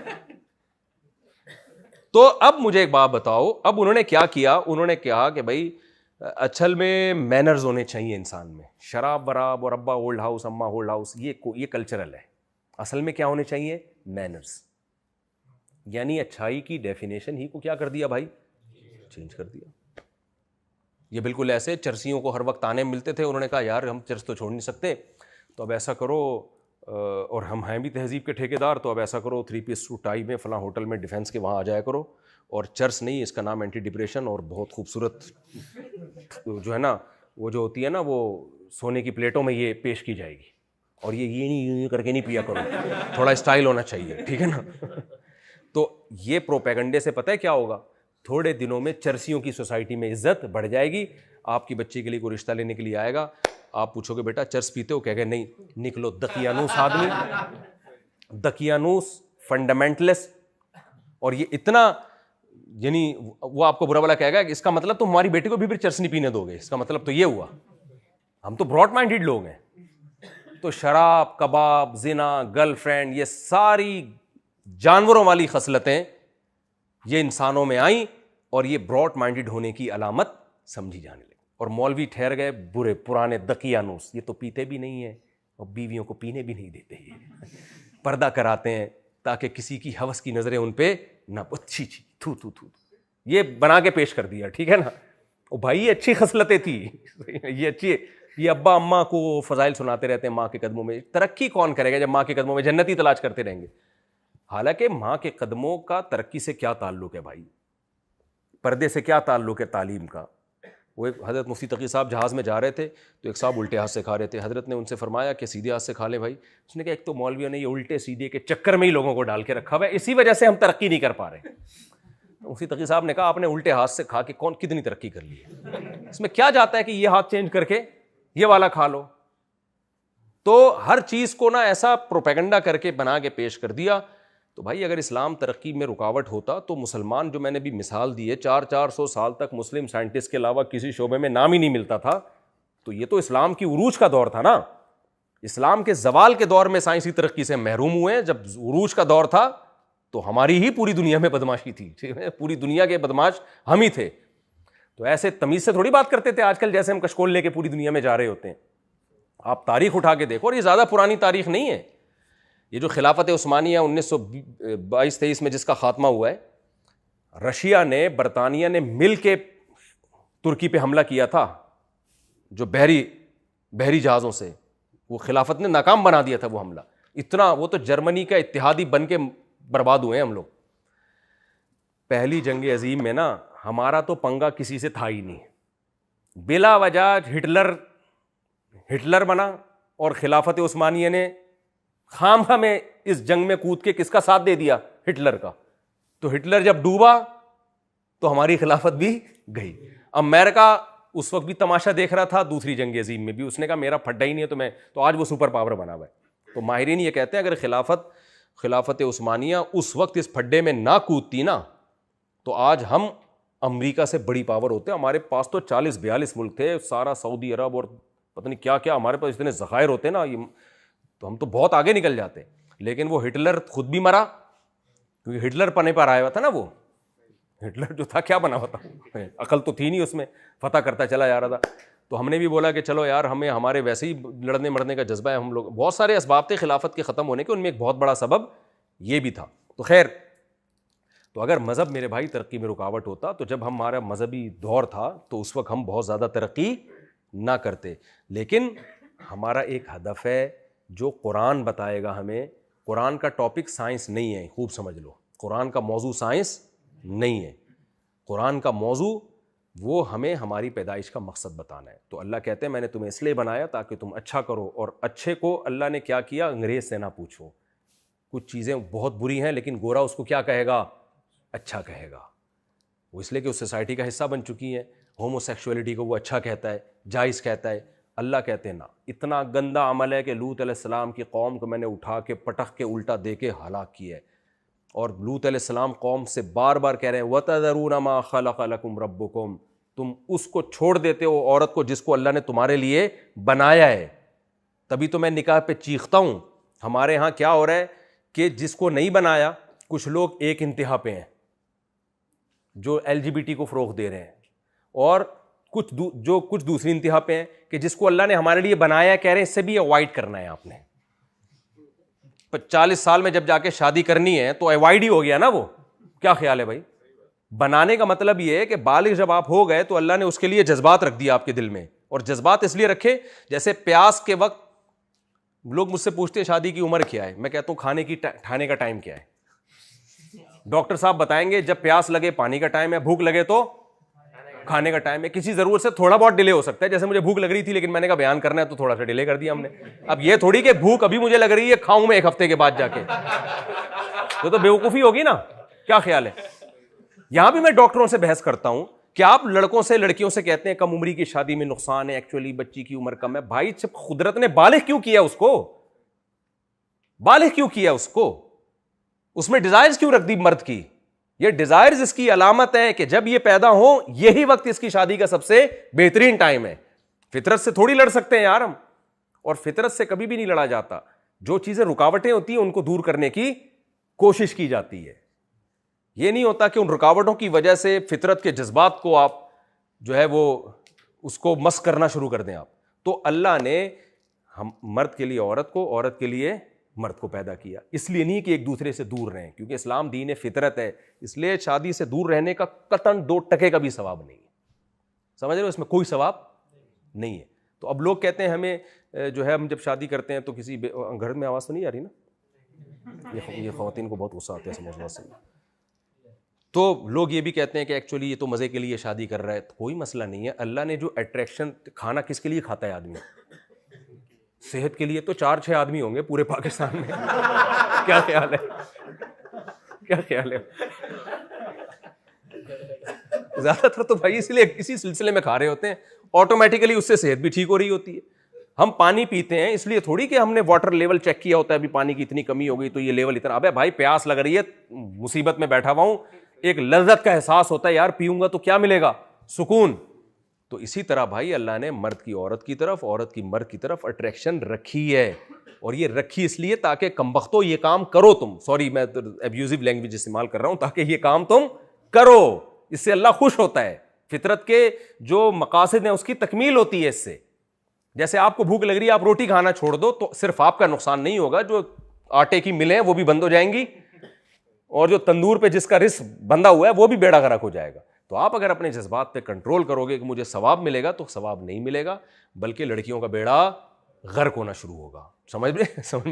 تو اب مجھے ایک بات بتاؤ، اب انہوں نے کیا کیا؟ انہوں نے کہا کہ بھائی اصل میں مینرز ہونے چاہیے انسان میں. شراب وراب اور ابا اولڈ ہاؤس اماں اولڈ ہاؤس یہ کلچرل ہے. اصل میں کیا ہونے چاہیے؟ مینرز. یعنی اچھائی کی ڈیفینیشن ہی کو کیا کر دیا بھائی؟ چینج کر دیا. یہ بالکل ایسے چرسیوں کو ہر وقت تانے ملتے تھے، انہوں نے کہا یار ہم چرس تو چھوڑ نہیں سکتے، تو اب ایسا کرو، اور ہم ہیں بھی تہذیب کے ٹھیکیدار، تو اب ایسا کرو 3 پیس سوٹ ٹائی میں فلاں ہوٹل میں ڈیفینس کے وہاں آ جایا کرو، اور چرس نہیں اس کا نام اینٹی ڈپریشن، اور بہت خوبصورت جو ہے نا وہ جو ہوتی ہے نا وہ سونے کی پلیٹوں میں یہ پیش کی جائے گی، اور یہ نہیں کر کے نہیں پیا کرو، تھوڑا اسٹائل ہونا چاہیے، ٹھیک ہے نا. تو یہ پروپیگنڈے سے پتہ ہے کیا ہوگا؟ تھوڑے دنوں میں چرسیوں کی سوسائٹی میں عزت بڑھ جائے گی. آپ کی بچی کے لیے کوئی رشتہ لینے کے لیے آئے گا، آپ پوچھو گے بیٹا چرس پیتے ہو؟ کہہ گئے نہیں. نکلو دقیانوس آدمی، دقیانوس فنڈامنٹلسٹ. اور یہ اتنا یعنی وہ آپ کو برا بلا کہے گا کہ اس کا مطلب تم ہماری بیٹی کو بھی پھر چرس نہیں پینے دو گے، اس کا مطلب تو یہ ہوا. ہم تو براڈ مائنڈیڈ لوگ ہیں. تو شراب، کباب، زنا، گرل فرینڈ، یہ ساری جانوروں والی خصلتیں یہ انسانوں میں آئیں، اور یہ براڈ مائنڈیڈ ہونے کی علامت سمجھی جانے لگی. اور مولوی ٹھہر گئے برے پرانے دقیانوس، یہ تو پیتے بھی نہیں ہیں اور بیویوں کو پینے بھی نہیں دیتے، یہ پردہ کراتے ہیں تاکہ کسی کی ہوس کی نظریں ان پہ نہ اچھی تھو یہ بنا کے پیش کر دیا، ٹھیک ہے نا. او بھائی یہ اچھی خصلتیں تھی، یہ اچھی. یہ ابا اماں کو فضائل سناتے رہتے ہیں ماں کے قدموں میں. ترقی کون کرے گا جب ماں کے قدموں میں جنت ہی تلاش کرتے رہیں گے؟ حالانکہ ماں کے قدموں کا ترقی سے کیا تعلق ہے بھائی؟ پردے سے کیا تعلق ہے تعلیم کا؟ وہ ایک حضرت مفتی تقی صاحب جہاز میں جا رہے تھے تو ایک صاحب الٹے ہاتھ سے کھا رہے تھے. حضرت نے ان سے فرمایا کہ سیدھے ہاتھ سے کھا لیں بھائی. اس نے کہا ایک تو مولویوں نے یہ الٹے سیدھے کے چکر میں ہی لوگوں کو ڈال کے رکھا ہوا ہے، اسی وجہ سے ہم ترقی نہیں کر پا رہے. مفتی تقی صاحب نے کہا آپ نے الٹے ہاتھ سے کھا کے کتنی ترقی کر لی ہے؟ اس میں کیا جاتا ہے کہ یہ ہاتھ چینج کر کے یہ والا کھا لو. تو ہر چیز کو نا ایسا پروپیگنڈا کر کے بنا کے پیش کر دیا. تو بھائی اگر اسلام ترقی میں رکاوٹ ہوتا تو مسلمان، جو میں نے بھی مثال دی ہے، 400 سال تک مسلم سائنٹسٹ کے علاوہ کسی شعبے میں نام ہی نہیں ملتا تھا. تو یہ تو اسلام کی عروج کا دور تھا نا. اسلام کے زوال کے دور میں سائنسی ترقی سے محروم ہوئے. جب عروج کا دور تھا تو ہماری ہی پوری دنیا میں بدماشی تھی، پوری دنیا کے بدماش ہم ہی تھے. تو ایسے تمیز سے تھوڑی بات کرتے تھے آج کل جیسے ہم کشکول لے کے پوری دنیا میں جا رہے ہوتے ہیں. آپ تاریخ اٹھا کے دیکھو، اور یہ زیادہ پرانی تاریخ نہیں ہے. یہ جو خلافت عثمانیہ 1922-23 میں جس کا خاتمہ ہوا ہے، رشیا نے، برطانیہ نے مل کے ترکی پہ حملہ کیا تھا، جو بحری جہازوں سے. وہ خلافت نے ناکام بنا دیا تھا وہ حملہ. اتنا وہ تو جرمنی کا اتحادی بن کے برباد ہوئے ہیں ہم لوگ. پہلی جنگ عظیم میں نا ہمارا تو پنگا کسی سے تھا ہی نہیں. بلا وجہ ہٹلر بنا، اور خلافت عثمانیہ نے خامخواہ میں اس جنگ میں کود کے کس کا ساتھ دے دیا؟ ہٹلر کا. تو ہٹلر جب ڈوبا تو ہماری خلافت بھی گئی. امریکہ اس وقت بھی تماشا دیکھ رہا تھا دوسری جنگ عظیم میں بھی، اس نے کہا میرا پھڈا ہی نہیں ہے تو آج وہ سپر پاور بنا ہوا ہے. تو ماہرین یہ کہتے ہیں اگر خلافت عثمانیہ اس وقت اس پھڈے میں نہ کودتی نا تو آج ہم امریکہ سے بڑی پاور ہوتے. ہمارے پاس تو 40-42 ملک تھے، سارا سعودی عرب اور پتہ نہیں کیا کیا ہمارے پاس اتنے ذخائر ہوتے نا، تو ہم تو بہت آگے نکل جاتے. لیکن وہ ہٹلر خود بھی مرا، کیونکہ ہٹلر پنے پر آیا ہوا تھا نا. وہ ہٹلر جو تھا کیا بنا ہوا تھا؟ عقل تو تھی نہیں اس میں، فتح کرتا چلا جا رہا تھا. تو ہم نے بھی بولا کہ چلو یار ہمارے ویسے ہی لڑنے مرنے کا جذبہ ہے ہم لوگ. بہت سارے اسباب تھے خلافت کے ختم ہونے کے، ان میں ایک بہت بڑا سبب یہ بھی تھا. تو خیر، تو اگر مذہب میرے بھائی ترقی میں رکاوٹ ہوتا تو جب ہمارا مذہبی دور تھا تو اس وقت ہم بہت زیادہ ترقی نہ کرتے. لیکن ہمارا ایک ہدف ہے جو قرآن بتائے گا ہمیں. قرآن کا ٹاپک سائنس نہیں ہے، خوب سمجھ لو. قرآن کا موضوع سائنس نہیں ہے. قرآن کا موضوع وہ ہمیں ہماری پیدائش کا مقصد بتانا ہے. تو اللہ کہتے ہیں میں نے تمہیں اس لیے بنایا تاکہ تم اچھا کرو. اور اچھے کو اللہ نے کیا کیا؟ انگریز سے نہ پوچھو. کچھ چیزیں بہت بری ہیں لیکن گورا اس کو کیا کہے گا؟ اچھا کہے گا. وہ اس لیے کہ اس سوسائٹی کا حصہ بن چکی ہیں. ہومو سیکشولیٹی کو وہ اچھا کہتا ہے, جائز کہتا ہے. اللہ کہتے ہیں نا, اتنا گندا عمل ہے کہ لوط علیہ السلام کی قوم کو میں نے اٹھا کے پٹخ کے الٹا دے کے ہلاک کیا ہے. اور لوط علیہ السلام قوم سے بار بار کہہ رہے ہیں وَتَذَرُونَ مَا خَلَقَ لَكُمْ رَبُّكُمْ, تم اس کو چھوڑ دیتے ہو عورت کو جس کو اللہ نے تمہارے لیے بنایا ہے. تبھی تو میں نکاح پہ چیختا ہوں. ہمارے ہاں کیا ہو رہا ہے کہ جس کو نہیں بنایا, کچھ لوگ ایک انتہا پہ ہیں جو LGBT کو فروغ دے رہے ہیں, اور کچھ دوسری انتہا پہ ہیں کہ جس کو اللہ نے ہمارے لیے بنایا ہے کہہ رہے ہیں اس سے بھی اوائڈ کرنا ہے آپ نے. 40 سال میں جب جا کے شادی کرنی ہے تو اوائڈ ہی ہو گیا نا وہ. کیا خیال ہے بھائی؟ بنانے کا مطلب یہ ہے کہ بالغ جب آپ ہو گئے تو اللہ نے اس کے لیے جذبات رکھ دیا آپ کے دل میں. اور جذبات اس لیے رکھے, جیسے پیاس کے وقت لوگ مجھ سے پوچھتے ہیں شادی کی عمر کیا ہے, میں کہتا ہوں کھانے کا ٹائم کیا ہے. ڈاکٹر صاحب بتائیں گے جب پیاس لگے پانی کا ٹائم ہے, بھوک لگے تو کھانے کا ٹائم ہے. کسی ضرورت سے تھوڑا بہت ڈیلے ہو سکتا ہے, جیسے مجھے بھوک لگ رہی تھی لیکن میں نے کہا بیان کرنا ہے تو تھوڑا سا ڈیلے کر دیا ہم نے. اب یہ تھوڑی کہ بھوک ابھی مجھے لگ رہی ہے کھاؤں میں 1 ہفتے کے بعد جا کے, تو بیوقوفی ہوگی نا. کیا خیال ہے؟ یہاں بھی میں ڈاکٹروں سے بحث کرتا ہوں کہ آپ لڑکوں سے لڑکیوں سے کہتے ہیں کم عمری کی شادی میں نقصان ہے, ایکچولی بچی کی عمر کم ہے. بھائی جب قدرت نے بالغ کیوں کیا اس کو, بالغ کیوں کیا اس کو, اس میں ڈیزائرز کیوں رکھ دی مرد کی؟ یہ ڈیزائرز اس کی علامت ہے کہ جب یہ پیدا ہو یہی وقت اس کی شادی کا سب سے بہترین ٹائم ہے. فطرت سے تھوڑی لڑ سکتے ہیں یار ہم, اور فطرت سے کبھی بھی نہیں لڑا جاتا. جو چیزیں رکاوٹیں ہوتی ہیں ان کو دور کرنے کی کوشش کی جاتی ہے. یہ نہیں ہوتا کہ ان رکاوٹوں کی وجہ سے فطرت کے جذبات کو آپ جو ہے وہ اس کو مس کرنا شروع کر دیں آپ. تو اللہ نے ہم مرد کے لیے عورت کو, عورت کے لیے مرد کو پیدا کیا, اس لیے نہیں کہ ایک دوسرے سے دور رہیں, کیونکہ اسلام دین فطرت ہے. اس لیے شادی سے دور رہنے کا قطعاً 2 ٹکے کا بھی ثواب نہیں ہے. سمجھ رہے ہو, اس میں کوئی ثواب نہیں ہے. تو اب لوگ کہتے ہیں ہمیں جو ہے ہم جب شادی کرتے ہیں تو کسی گھر میں آواز تو نہیں آ رہی نا, یہ خواتین کو بہت غصہ آتا ہے سمجھنا سے. تو لوگ یہ بھی کہتے ہیں کہ ایکچولی یہ تو مزے کے لیے شادی کر رہا ہے. کوئی مسئلہ نہیں ہے. اللہ نے جو اٹریکشن, کھانا کس کے لیے کھاتا ہے آدمی؟ صحت کے لیے. تو 4-6 آدمی ہوں گے پورے پاکستان میں. کیا خیال ہے؟ کیا خیال ہے؟ زیادہ تر تو بھائی اس لیے اسی سلسلے میں کھا رہے ہوتے ہیں, آٹومیٹیکلی اس سے صحت بھی ٹھیک ہو رہی ہوتی ہے. ہم پانی پیتے ہیں اس لیے تھوڑی کہ ہم نے واٹر لیول چیک کیا ہوتا ہے ابھی پانی کی اتنی کمی ہو گئی تو یہ لیول اتنا. ابے بھائی پیاس لگ رہی ہے, مصیبت میں بیٹھا ہوا ہوں, ایک لذت کا احساس ہوتا ہے یار پیوں گا تو کیا ملے گا, سکون. تو اسی طرح بھائی اللہ نے مرد کی عورت کی طرف, عورت کی مرد کی طرف اٹریکشن رکھی ہے. اور یہ رکھی اس لیے تاکہ کمبختو یہ کام کرو تم. سوری میں ابیوزو لینگویج استعمال کر رہا ہوں, تاکہ یہ کام تم کرو. اس سے اللہ خوش ہوتا ہے. فطرت کے جو مقاصد ہیں اس کی تکمیل ہوتی ہے اس سے. جیسے آپ کو بھوک لگ رہی ہے, آپ روٹی کھانا چھوڑ دو تو صرف آپ کا نقصان نہیں ہوگا, جو آٹے کی ملیں وہ بھی بند ہو جائیں گی, اور جو تندور پہ جس کا رزق بندھا ہوا ہے وہ بھی بیڑا غرق ہو جائے گا. تو آپ اگر اپنے جذبات پہ کنٹرول کرو گے کہ مجھے ثواب ملے گا, تو ثواب نہیں ملے گا, بلکہ لڑکیوں کا بیڑا غرق ہونا شروع ہوگا. سمجھ میں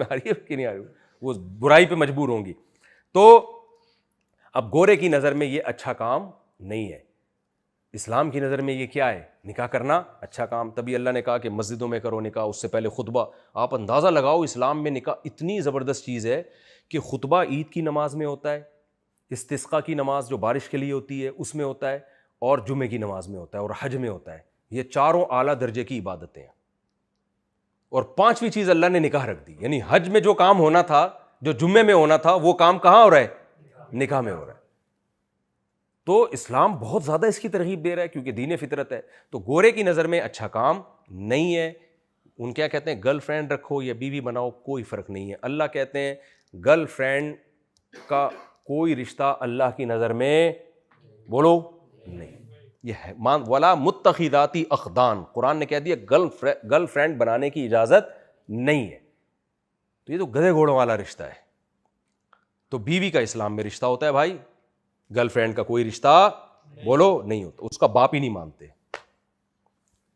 آ رہی ہے کہ نہیں آ رہی؟ وہ برائی پہ مجبور ہوں گی. تو اب گورے کی نظر میں یہ اچھا کام نہیں ہے. اسلام کی نظر میں یہ کیا ہے؟ نکاح کرنا اچھا کام. تبھی اللہ نے کہا کہ مسجدوں میں کرو نکاح, اس سے پہلے خطبہ. آپ اندازہ لگاؤ اسلام میں نکاح اتنی زبردست چیز ہے کہ خطبہ عید کی نماز میں ہوتا ہے, استسقاء کی نماز جو بارش کے لیے ہوتی ہے اس میں ہوتا ہے, اور جمعے کی نماز میں ہوتا ہے, اور حج میں ہوتا ہے. یہ چاروں اعلیٰ درجے کی عبادتیں ہیں. اور 5ویں چیز اللہ نے نکاح رکھ دی. یعنی حج میں جو کام ہونا تھا, جو جمعے میں ہونا تھا, وہ کام کہاں ہو رہا ہے؟ نکاح میں ہو رہا ہے. تو اسلام بہت زیادہ اس کی ترغیب دے رہا ہے کیونکہ دین فطرت ہے. تو گورے کی نظر میں اچھا کام نہیں ہے. ان کیا کہتے ہیں, گرل فرینڈ رکھو یا بیوی بناؤ, کوئی فرق نہیں ہے. اللہ کہتے ہیں گرل فرینڈ کا کوئی رشتہ اللہ کی نظر میں بولو نہیں. یہ ہے ولا متخذاتی اخدان, قرآن نے کہہ دیا گرل فرینڈ بنانے کی اجازت نہیں ہے. تو یہ تو گدھے گھوڑوں والا رشتہ ہے. تو بیوی کا اسلام میں رشتہ ہوتا ہے بھائی, گرل فرینڈ کا کوئی رشتہ بولو نہیں ہوتا, اس کا باپ ہی نہیں مانتے.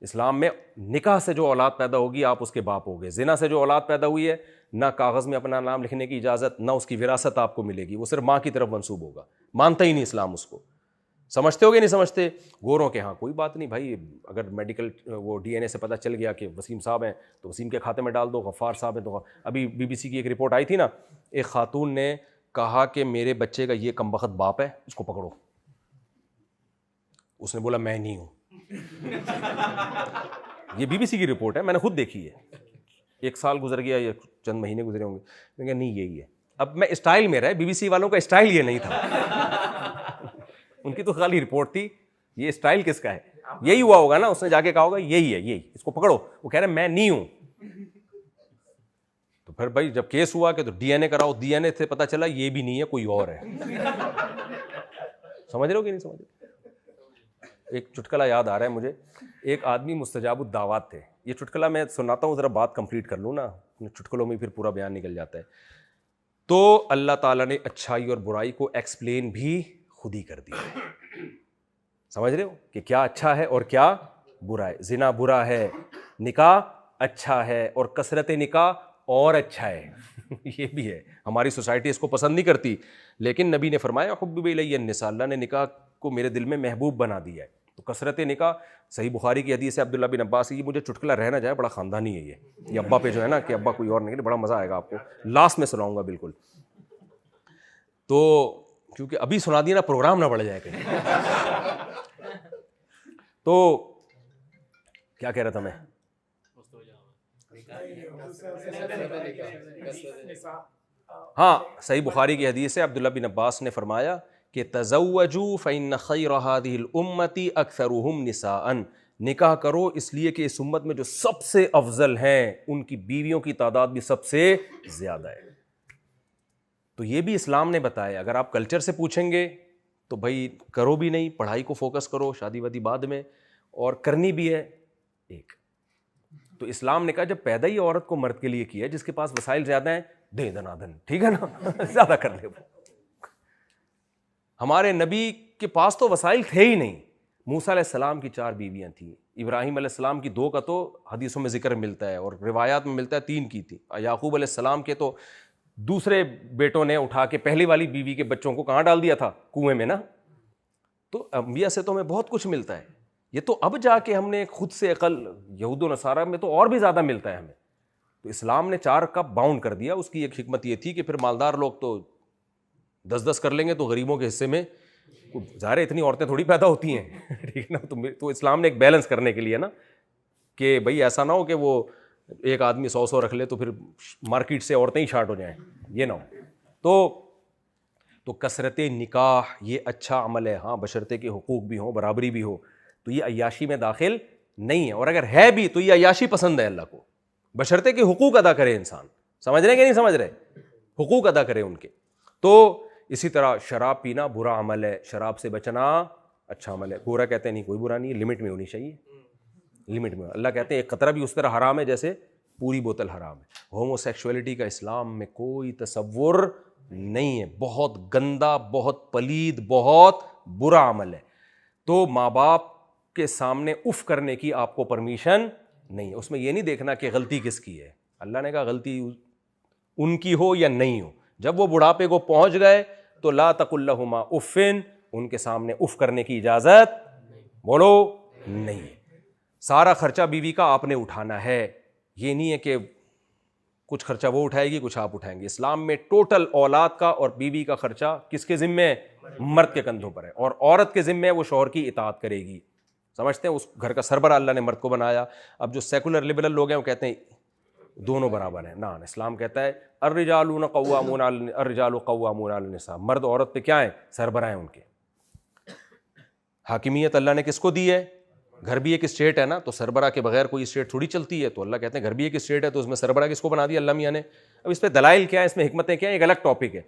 اسلام میں نکاح سے جو اولاد پیدا ہوگی آپ اس کے باپ ہو گئے. زنا سے جو اولاد پیدا ہوئی ہے, نہ کاغذ میں اپنا نام لکھنے کی اجازت, نہ اس کی وراثت آپ کو ملے گی, وہ صرف ماں کی طرف منسوب ہوگا. مانتا ہی نہیں اسلام اس کو. سمجھتے ہو گے نہیں سمجھتے؟ گوروں کے ہاں کوئی بات نہیں بھائی, اگر میڈیکل وہ ڈی این اے سے پتہ چل گیا کہ وسیم صاحب ہیں تو وسیم کے کھاتے میں ڈال دو, غفار صاحب ہیں تو. ابھی بی بی سی کی ایک رپورٹ آئی تھی نا, ایک خاتون نے کہا کہ میرے بچے کا یہ کم بخت باپ ہے, اس کو پکڑو. اس نے بولا میں نہیں ہوں. یہ BBC کی رپورٹ ہے, میں نے خود دیکھی ہے. 1 سال گزر گیا یا چند مہینے گزرے ہوں گے, میں کہا نہیں یہی ہے. اب میں اسٹائل میرا ہے, BBC والوں کا اسٹائل یہ نہیں تھا. ان کی تو خالی رپورٹ تھی, یہ اسٹائل کس کا ہے؟ یہی ہوا ہوگا نا, اس نے جا کے کہا ہوگا یہی ہے, یہی, اس کو پکڑو. وہ کہہ رہے میں نہیں ہوں. تو پھر بھائی جب کیس ہوا کہ تو DNA کراؤ, DNA سے پتا چلا یہ بھی نہیں ہے, کوئی اور ہے. سمجھ رہے ہو کہ نہیں سمجھ رہے؟ ایک چٹکلا یاد آ رہا ہے مجھے. ایک آدمی مستجاب الدعوات تھے. یہ چٹکلا میں سناتا ہوں, ذرا بات کمپلیٹ کر لوں نا, چٹکلوں میں پھر پورا بیان نکل جاتا ہے. تو اللہ تعالیٰ نے اچھائی اور برائی کو ایکسپلین بھی خود ہی کر دیا. سمجھ رہے ہو کہ کیا اچھا ہے اور کیا برا ہے. زنا برا ہے, نکاح اچھا ہے, اور کثرت نکاح اور اچھا ہے. یہ بھی ہے, ہماری سوسائٹی اس کو پسند نہیں کرتی, لیکن نبی نے فرمایا حبب الی النساء, اللہ نے نکاح کو میرے دل میں محبوب بنا دیا ہے. تو کثرت نکاح, صحیح بخاری کی حدیث ہے عبداللہ بن عباس. یہ مجھے چٹکلا رہ نہ جائے, بڑا خاندانی ہے یہ ابا پہ جو ہے نا, کہ ابا کوئی اور نہیں, بڑا مزہ آئے گا آپ کو, لاسٹ میں سناؤں گا بالکل. تو کیونکہ ابھی سنا دیا نا, پروگرام نہ بڑھ جائے کہیں. تو کیا کہہ رہا تھا میں؟ ہاں, صحیح بخاری کی حدیث ہے, عبداللہ بن عباس نے فرمایا کہ تزوجوا فإن خیر هذه الامة اکثرهم نساء, نکاح کرو اس لیے کہ اس امت میں جو سب سے افضل ہیں ان کی بیویوں کی تعداد بھی سب سے زیادہ ہے. تو یہ بھی اسلام نے بتایا. اگر آپ کلچر سے پوچھیں گے تو بھائی کرو بھی نہیں, پڑھائی کو فوکس کرو, شادی وادی بعد میں, اور کرنی بھی ہے ایک. تو اسلام نے کہا جب پیدا ہی عورت کو مرد کے لیے کیا ہے, جس کے پاس وسائل زیادہ ہیں دے دنادن, ٹھیک ہے نا, زیادہ کر لے. ہمارے نبی کے پاس تو وسائل تھے ہی نہیں. موسیٰ علیہ السلام کی 4 بیویاں تھیں, ابراہیم علیہ السلام کی 2 کا تو حدیثوں میں ذکر ملتا ہے, اور روایات میں ملتا ہے 3 کی تھی. یعقوب علیہ السلام کے تو دوسرے بیٹوں نے اٹھا کے پہلی والی بیوی کے بچوں کو کہاں ڈال دیا تھا؟ کنویں میں نا. تو انبیاء سے تو ہمیں بہت کچھ ملتا ہے. یہ تو اب جا کے ہم نے خود سے عقل, یہود و نصارہ میں تو اور بھی زیادہ ملتا ہے ہمیں. تو اسلام نے 4 کا باؤنڈ کر دیا. اس کی ایک حکمت یہ تھی کہ پھر مالدار لوگ تو 10 کریں گے تو غریبوں کے حصے میں ظاہر اتنی عورتیں تھوڑی پیدا ہوتی ہیں, ٹھیک ہے نا. تو اسلام نے ایک بیلنس کرنے کے لیے نا, کہ بھئی ایسا نہ ہو کہ وہ ایک آدمی 100 رکھ لے تو پھر مارکیٹ سے عورتیں ہی شارٹ ہو جائیں, یہ نہ ہو. تو کثرت نکاح یہ اچھا عمل ہے, ہاں بشرطے کے حقوق بھی ہوں, برابری بھی ہو. تو یہ عیاشی میں داخل نہیں ہے, اور اگر ہے بھی تو یہ عیاشی پسند ہے اللہ کو, بشرطے کے حقوق ادا کرے انسان. سمجھ رہے ہیں کہ نہیں سمجھ رہے؟ حقوق ادا کرے ان کے. تو اسی طرح شراب پینا برا عمل ہے, شراب سے بچنا اچھا عمل ہے. برا کہتے ہیں نہیں, کوئی برا نہیں ہے, لمٹ میں ہونی چاہیے, لمٹ میں. اللہ کہتے ہیں ایک قطرہ بھی اس طرح حرام ہے جیسے پوری بوتل حرام ہے. ہومو سیکشولیٹی کا اسلام میں کوئی تصور نہیں ہے, بہت گندا, بہت پلید, بہت برا عمل ہے. تو ماں باپ کے سامنے اف کرنے کی آپ کو پرمیشن نہیں ہے. اس میں یہ نہیں دیکھنا کہ غلطی کس کی ہے. اللہ نے کہا غلطی ان کی ہو یا نہیں ہو, جب وہ بڑھاپے کو پہنچ گئے تو لا تقل لہما افن, ان کے سامنے اف کرنے کی اجازت بولو نہیں ہے. سارا خرچہ بیوی کا آپ نے اٹھانا ہے, یہ نہیں ہے کہ کچھ خرچہ وہ اٹھائے گی کچھ آپ اٹھائیں گے. اسلام میں ٹوٹل اولاد کا اور بیوی کا خرچہ کس کے ذمہ ہے؟ مرد کے کندھوں پر ہے, اور عورت کے ذمہ ہے وہ شوہر کی اطاعت کرے گی. سمجھتے ہیں اس گھر کا سربراہ اللہ نے مرد کو بنایا. اب جو سیکولر لبرل لوگ ہیں وہ کہتے ہیں دونوں برابر ہیں. نہ, اسلام کہتا ہے الرجال قوامون علی النساء, مرد عورت پہ کیا ہیں؟ سربراہ ہیں ان کے. حاکمیت اللہ نے کس کو دی ہے؟ گھر بھی ایک اسٹیٹ ہے نا, تو سربراہ کے بغیر کوئی اسٹیٹ تھوڑی چلتی ہے. تو اللہ کہتے ہیں گھر بھی ایک اسٹیٹ ہے, تو اس میں سربراہ کس کو بنا دیا اللہ میاں نے. اب اس پہ دلائل کیا ہے, اس میں حکمتیں کیا ہیں, ایک الگ ٹاپک ہے.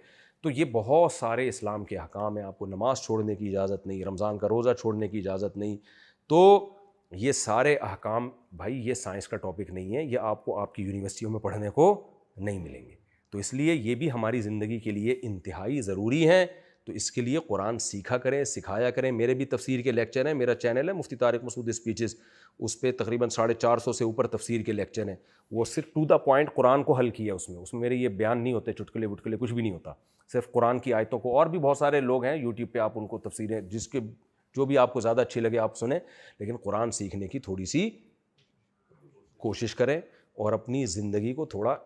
تو یہ بہت سارے اسلام کے احکام ہیں. آپ کو نماز چھوڑنے کی اجازت نہیں, رمضان کا روزہ چھوڑنے کی اجازت نہیں. تو یہ سارے احکام بھائی یہ سائنس کا ٹاپک نہیں ہے, یہ آپ کو آپ کی یونیورسٹیوں میں پڑھنے کو نہیں ملیں گے. تو اس لیے یہ بھی ہماری زندگی کے لیے انتہائی ضروری ہیں. تو اس کے لیے قرآن سیکھا کریں, سکھایا کریں. میرے بھی تفسیر کے لیکچر ہیں, میرا چینل ہے مفتی طارق مسعود اسپیچز, اس پہ تقریباً 450 سے اوپر تفسیر کے لیکچر ہیں. وہ صرف ٹو دا پوائنٹ قرآن کو حل کیا اس میں میرے یہ بیان نہیں ہوتے چٹکلے وٹکلے, کچھ بھی نہیں ہوتا, صرف قرآن کی آیتوں کو. اور بھی بہت سارے لوگ ہیں یوٹیوب پہ, آپ ان کو تفسیریں جس کے جو بھی آپ کو زیادہ اچھی لگے آپ سنیں, لیکن قرآن سیکھنے کی تھوڑی سی کوشش کریں اور اپنی زندگی کو تھوڑا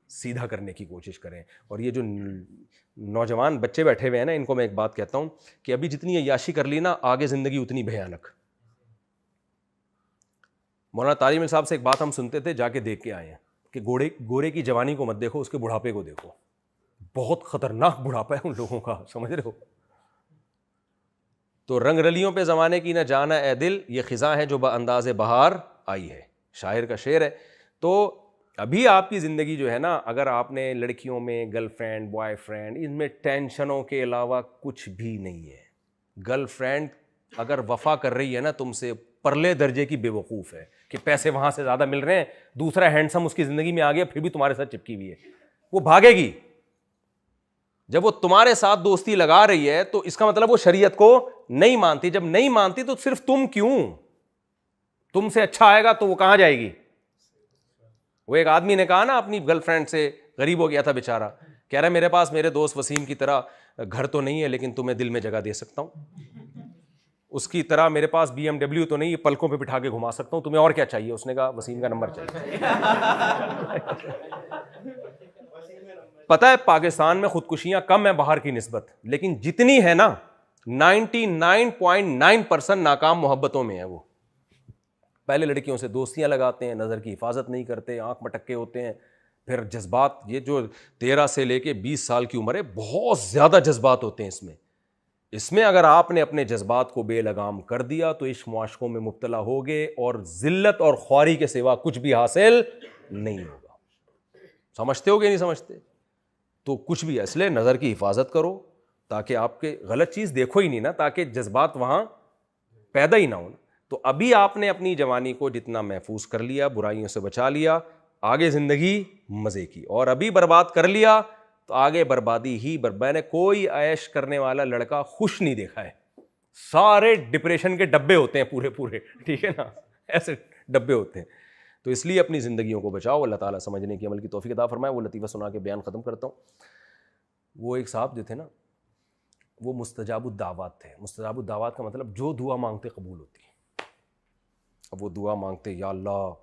سیدھا کرنے کی کوشش کریں. اور یہ جو نوجوان بچے بیٹھے ہوئے ہیں نا, ان کو میں ایک بات کہتا ہوں کہ ابھی جتنی عیاشی کر لی نا, آگے زندگی اتنی بھیانک. مولانا طارق صاحب سے ایک بات ہم سنتے تھے, جا کے دیکھ کے آئے ہیں کہ گورے کی جوانی کو مت دیکھو, اس کے بڑھاپے کو دیکھو. بہت خطرناک بڑھاپا ہے ان لوگوں کا, سمجھ رہے ہو. تو رنگ رلیوں پہ زمانے کی نہ جانا اے دل, یہ خزاں ہے جو بانداز بہار آئی ہے, شاعر کا شعر ہے. تو ابھی آپ کی زندگی جو ہے نا, اگر آپ نے لڑکیوں میں گرل فرینڈ بوائے فرینڈ, ان میں ٹینشنوں کے علاوہ کچھ بھی نہیں ہے. گرل فرینڈ اگر وفا کر رہی ہے نا تم سے, پرلے درجے کی بے وقوف ہے کہ پیسے وہاں سے زیادہ مل رہے ہیں, دوسرا ہینڈسم اس کی زندگی میں آ گیا, پھر بھی تمہارے ساتھ چپکی ہوئی ہے, وہ بھاگے گی. جب وہ تمہارے ساتھ دوستی لگا رہی ہے تو اس کا مطلب وہ شریعت کو نہیں مانتی. جب نہیں مانتی تو صرف تم کیوں, تم سے اچھا آئے گا تو وہ کہاں جائے گی. وہ ایک آدمی نے کہا نا اپنی گرل فرینڈ سے, غریب ہو گیا تھا بیچارہ, کہہ رہا میرے پاس میرے دوست وسیم کی طرح گھر تو نہیں ہے لیکن تمہیں دل میں جگہ دے سکتا ہوں, اس کی طرح میرے پاس BMW تو نہیں ہے, پلکوں پہ بٹھا کے گھما سکتا ہوں, تمہیں اور کیا چاہیے. اس نے کہا وسیم کا نمبر چاہیے. پتہ ہے پاکستان میں خودکشیاں کم ہیں باہر کی نسبت, لیکن جتنی ہے نا 99.9% ناکام محبتوں میں ہے. وہ پہلے لڑکیوں سے دوستیاں لگاتے ہیں, نظر کی حفاظت نہیں کرتے, آنکھ مٹکے ہوتے ہیں, پھر جذبات, یہ جو 13 سے لے کے 20 سال کی عمر ہے, بہت زیادہ جذبات ہوتے ہیں اس میں اگر آپ نے اپنے جذبات کو بے لگام کر دیا تو عشق معاشقوں میں مبتلا ہوگے اور ذلت اور خواری کے سوا کچھ بھی حاصل نہیں ہوگا. سمجھتے ہو کہ نہیں سمجھتے؟ تو کچھ بھی ہے, اس لیے نظر کی حفاظت کرو تاکہ آپ کے غلط چیز دیکھو ہی نہیں نا, تاکہ جذبات وہاں پیدا ہی نہ ہو. تو ابھی آپ نے اپنی جوانی کو جتنا محفوظ کر لیا, برائیوں سے بچا لیا, آگے زندگی مزے کی. اور ابھی برباد کر لیا تو آگے بربادی ہی میں نے کوئی عیش کرنے والا لڑکا خوش نہیں دیکھا ہے, سارے ڈپریشن کے ڈبے ہوتے ہیں پورے, ٹھیک ہے نا, ایسے ڈبے ہوتے ہیں. تو اس لیے اپنی زندگیوں کو بچاؤ, اللہ تعالیٰ سمجھنے کی عمل کی توفیق عطا فرمائے. وہ لطیفہ سنا کے بیان ختم کرتا ہوں. وہ ایک صاحب جو تھے نا, وہ مستجاب الدعوات تھے. مستجاب الدعوات کا مطلب جو دعا مانگتے قبول ہوتی. اب وہ دعا مانگتے, یا اللہ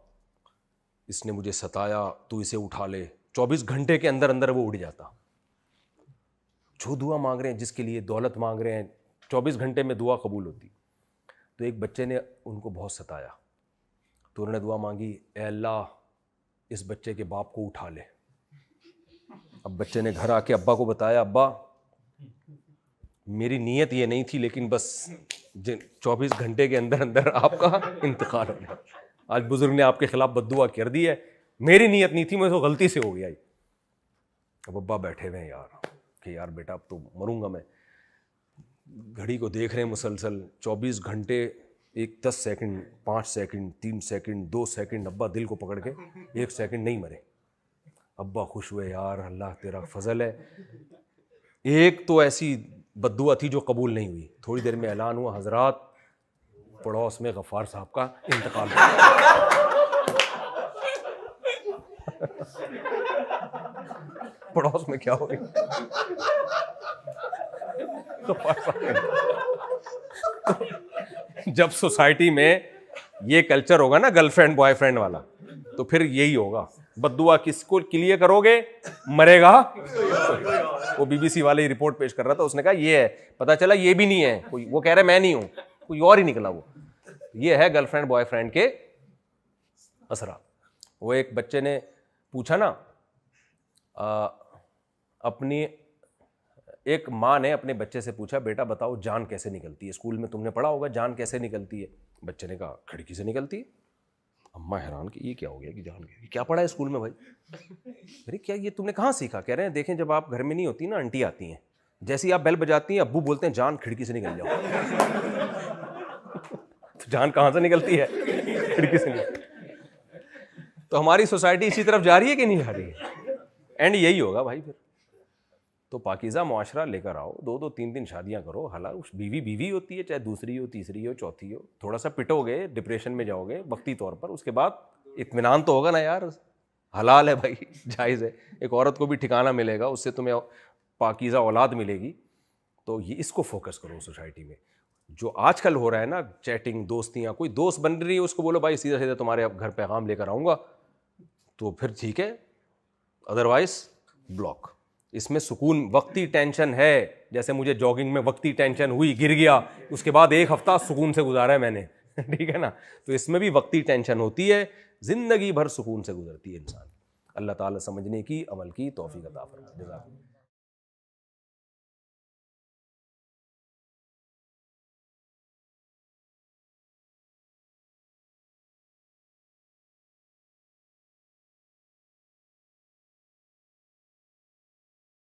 اس نے مجھے ستایا تو اسے اٹھا لے, 24 گھنٹے کے اندر اندر وہ اڑ جاتا. جو دعا مانگ رہے ہیں, جس کے لیے دولت مانگ رہے ہیں, 24 گھنٹے میں دعا قبول ہوتی. تو ایک بچے نے ان کو بہت ستایا, تو انہوں نے دعا مانگی, اے اللہ اس بچے کے باپ کو اٹھا لے. اب بچے نے گھر آ کے ابا کو بتایا, ابا میری نیت یہ نہیں تھی, لیکن بس 24 گھنٹے کے اندر اندر آپ کا انتقال ہو گیا. آج بزرگ نے آپ کے خلاف بد دعا کر دی ہے, میری نیت نہیں تھی, مجھے تو غلطی سے ہو گیا. اب ابا بیٹھے ہوئے ہیں یار کہ یار بیٹا اب تو مروں گا میں. گھڑی کو دیکھ رہے ہیں مسلسل, 24 گھنٹے, ایک 10 سیکنڈ, 5 سیکنڈ, 3 سیکنڈ, 2 سیکنڈ, ابا دل کو پکڑ کے 1 سیکنڈ نہیں مرے. ابا خوش ہوئے, یار اللہ تیرا فضل ہے. ایک تو ایسی بد دعا تھی جو قبول نہیں ہوئی. تھوڑی دیر میں اعلان ہوا, حضرات پڑوس میں غفار صاحب کا انتقال ہوا. پڑوس میں کیا ہو گئی؟ جب سوسائٹی میں یہ کلچر ہوگا نا گرل فرینڈ بوائے فرینڈ والا, تو پھر یہی ہوگا. بد دعا کس کو کلیئر کرو گے؟ مرے گا. وہ BBC والے ہی رپورٹ پیش کر رہا تھا, اس نے کہا یہ ہے, پتا چلا یہ بھی نہیں ہے کوئی, وہ کہہ رہے میں نہیں ہوں, کوئی اور ہی نکلا. وہ یہ ہے گرل فرینڈ بوائے فرینڈ کے اثرات. وہ ایک بچے نے پوچھا نا, اپنی ایک ماں نے اپنے بچے سے پوچھا, بیٹا بتاؤ جان کیسے نکلتی ہے؟ اسکول میں تم نے پڑھا ہوگا جان کیسے نکلتی ہے. بچے نے کہا کھڑکی سے نکلتی ہے. اماں حیران کہ یہ کیا ہو گیا کہ جان کیا پڑھا ہے اسکول میں بھائی؟ ارے کیا یہ تم نے کہاں سیکھا؟ کہہ رہے ہیں دیکھیں جب آپ گھر میں نہیں ہوتی نا, آنٹی آتی ہیں, جیسی آپ بیل بجاتی ہیں ابو بولتے ہیں جان کھڑکی سے نکل جاؤ. تو جان کہاں سے نکلتی ہے؟ کھڑکی سے نکل. تو ہماری سوسائٹی اسی طرف جا رہی ہے کہ نہیں جا رہی ہے؟ اینڈ یہی ہوگا بھائی پھر. تو پاکیزہ معاشرہ لے کر آؤ, 2-2 3-3 شادیاں کرو. حالانکہ بیوی ہوتی ہے, چاہے دوسری ہو, تیسری ہو, چوتھی ہو. تھوڑا سا پٹو گے, ڈپریشن میں جاؤ گے وقتی طور پر, اس کے بعد اطمینان تو ہوگا نا یار, حلال ہے بھائی, جائز ہے. ایک عورت کو بھی ٹھکانہ ملے گا, اس سے تمہیں پاکیزہ اولاد ملے گی. تو یہ اس کو فوکس کرو سوسائٹی میں. جو آج کل ہو رہا ہے نا, چیٹنگ, دوستیاں, کوئی دوست بن رہی ہے اس کو بولو بھائی سیدھا سیدھا تمہارے گھر پیغام لے کر آؤں گا, تو پھر ٹھیک ہے. Otherwise block. اس میں سکون, وقتی ٹینشن ہے, جیسے مجھے جاگنگ میں وقتی ٹینشن ہوئی, گر گیا, اس کے بعد ایک ہفتہ سکون سے گزارا ہے میں نے, ٹھیک ہے نا, تو اس میں بھی وقتی ٹینشن ہوتی ہے, زندگی بھر سکون سے گزرتی ہے انسان. اللہ تعالیٰ سمجھنے کی, عمل کی توفیق عطا فرمائے. جزاک اللہ.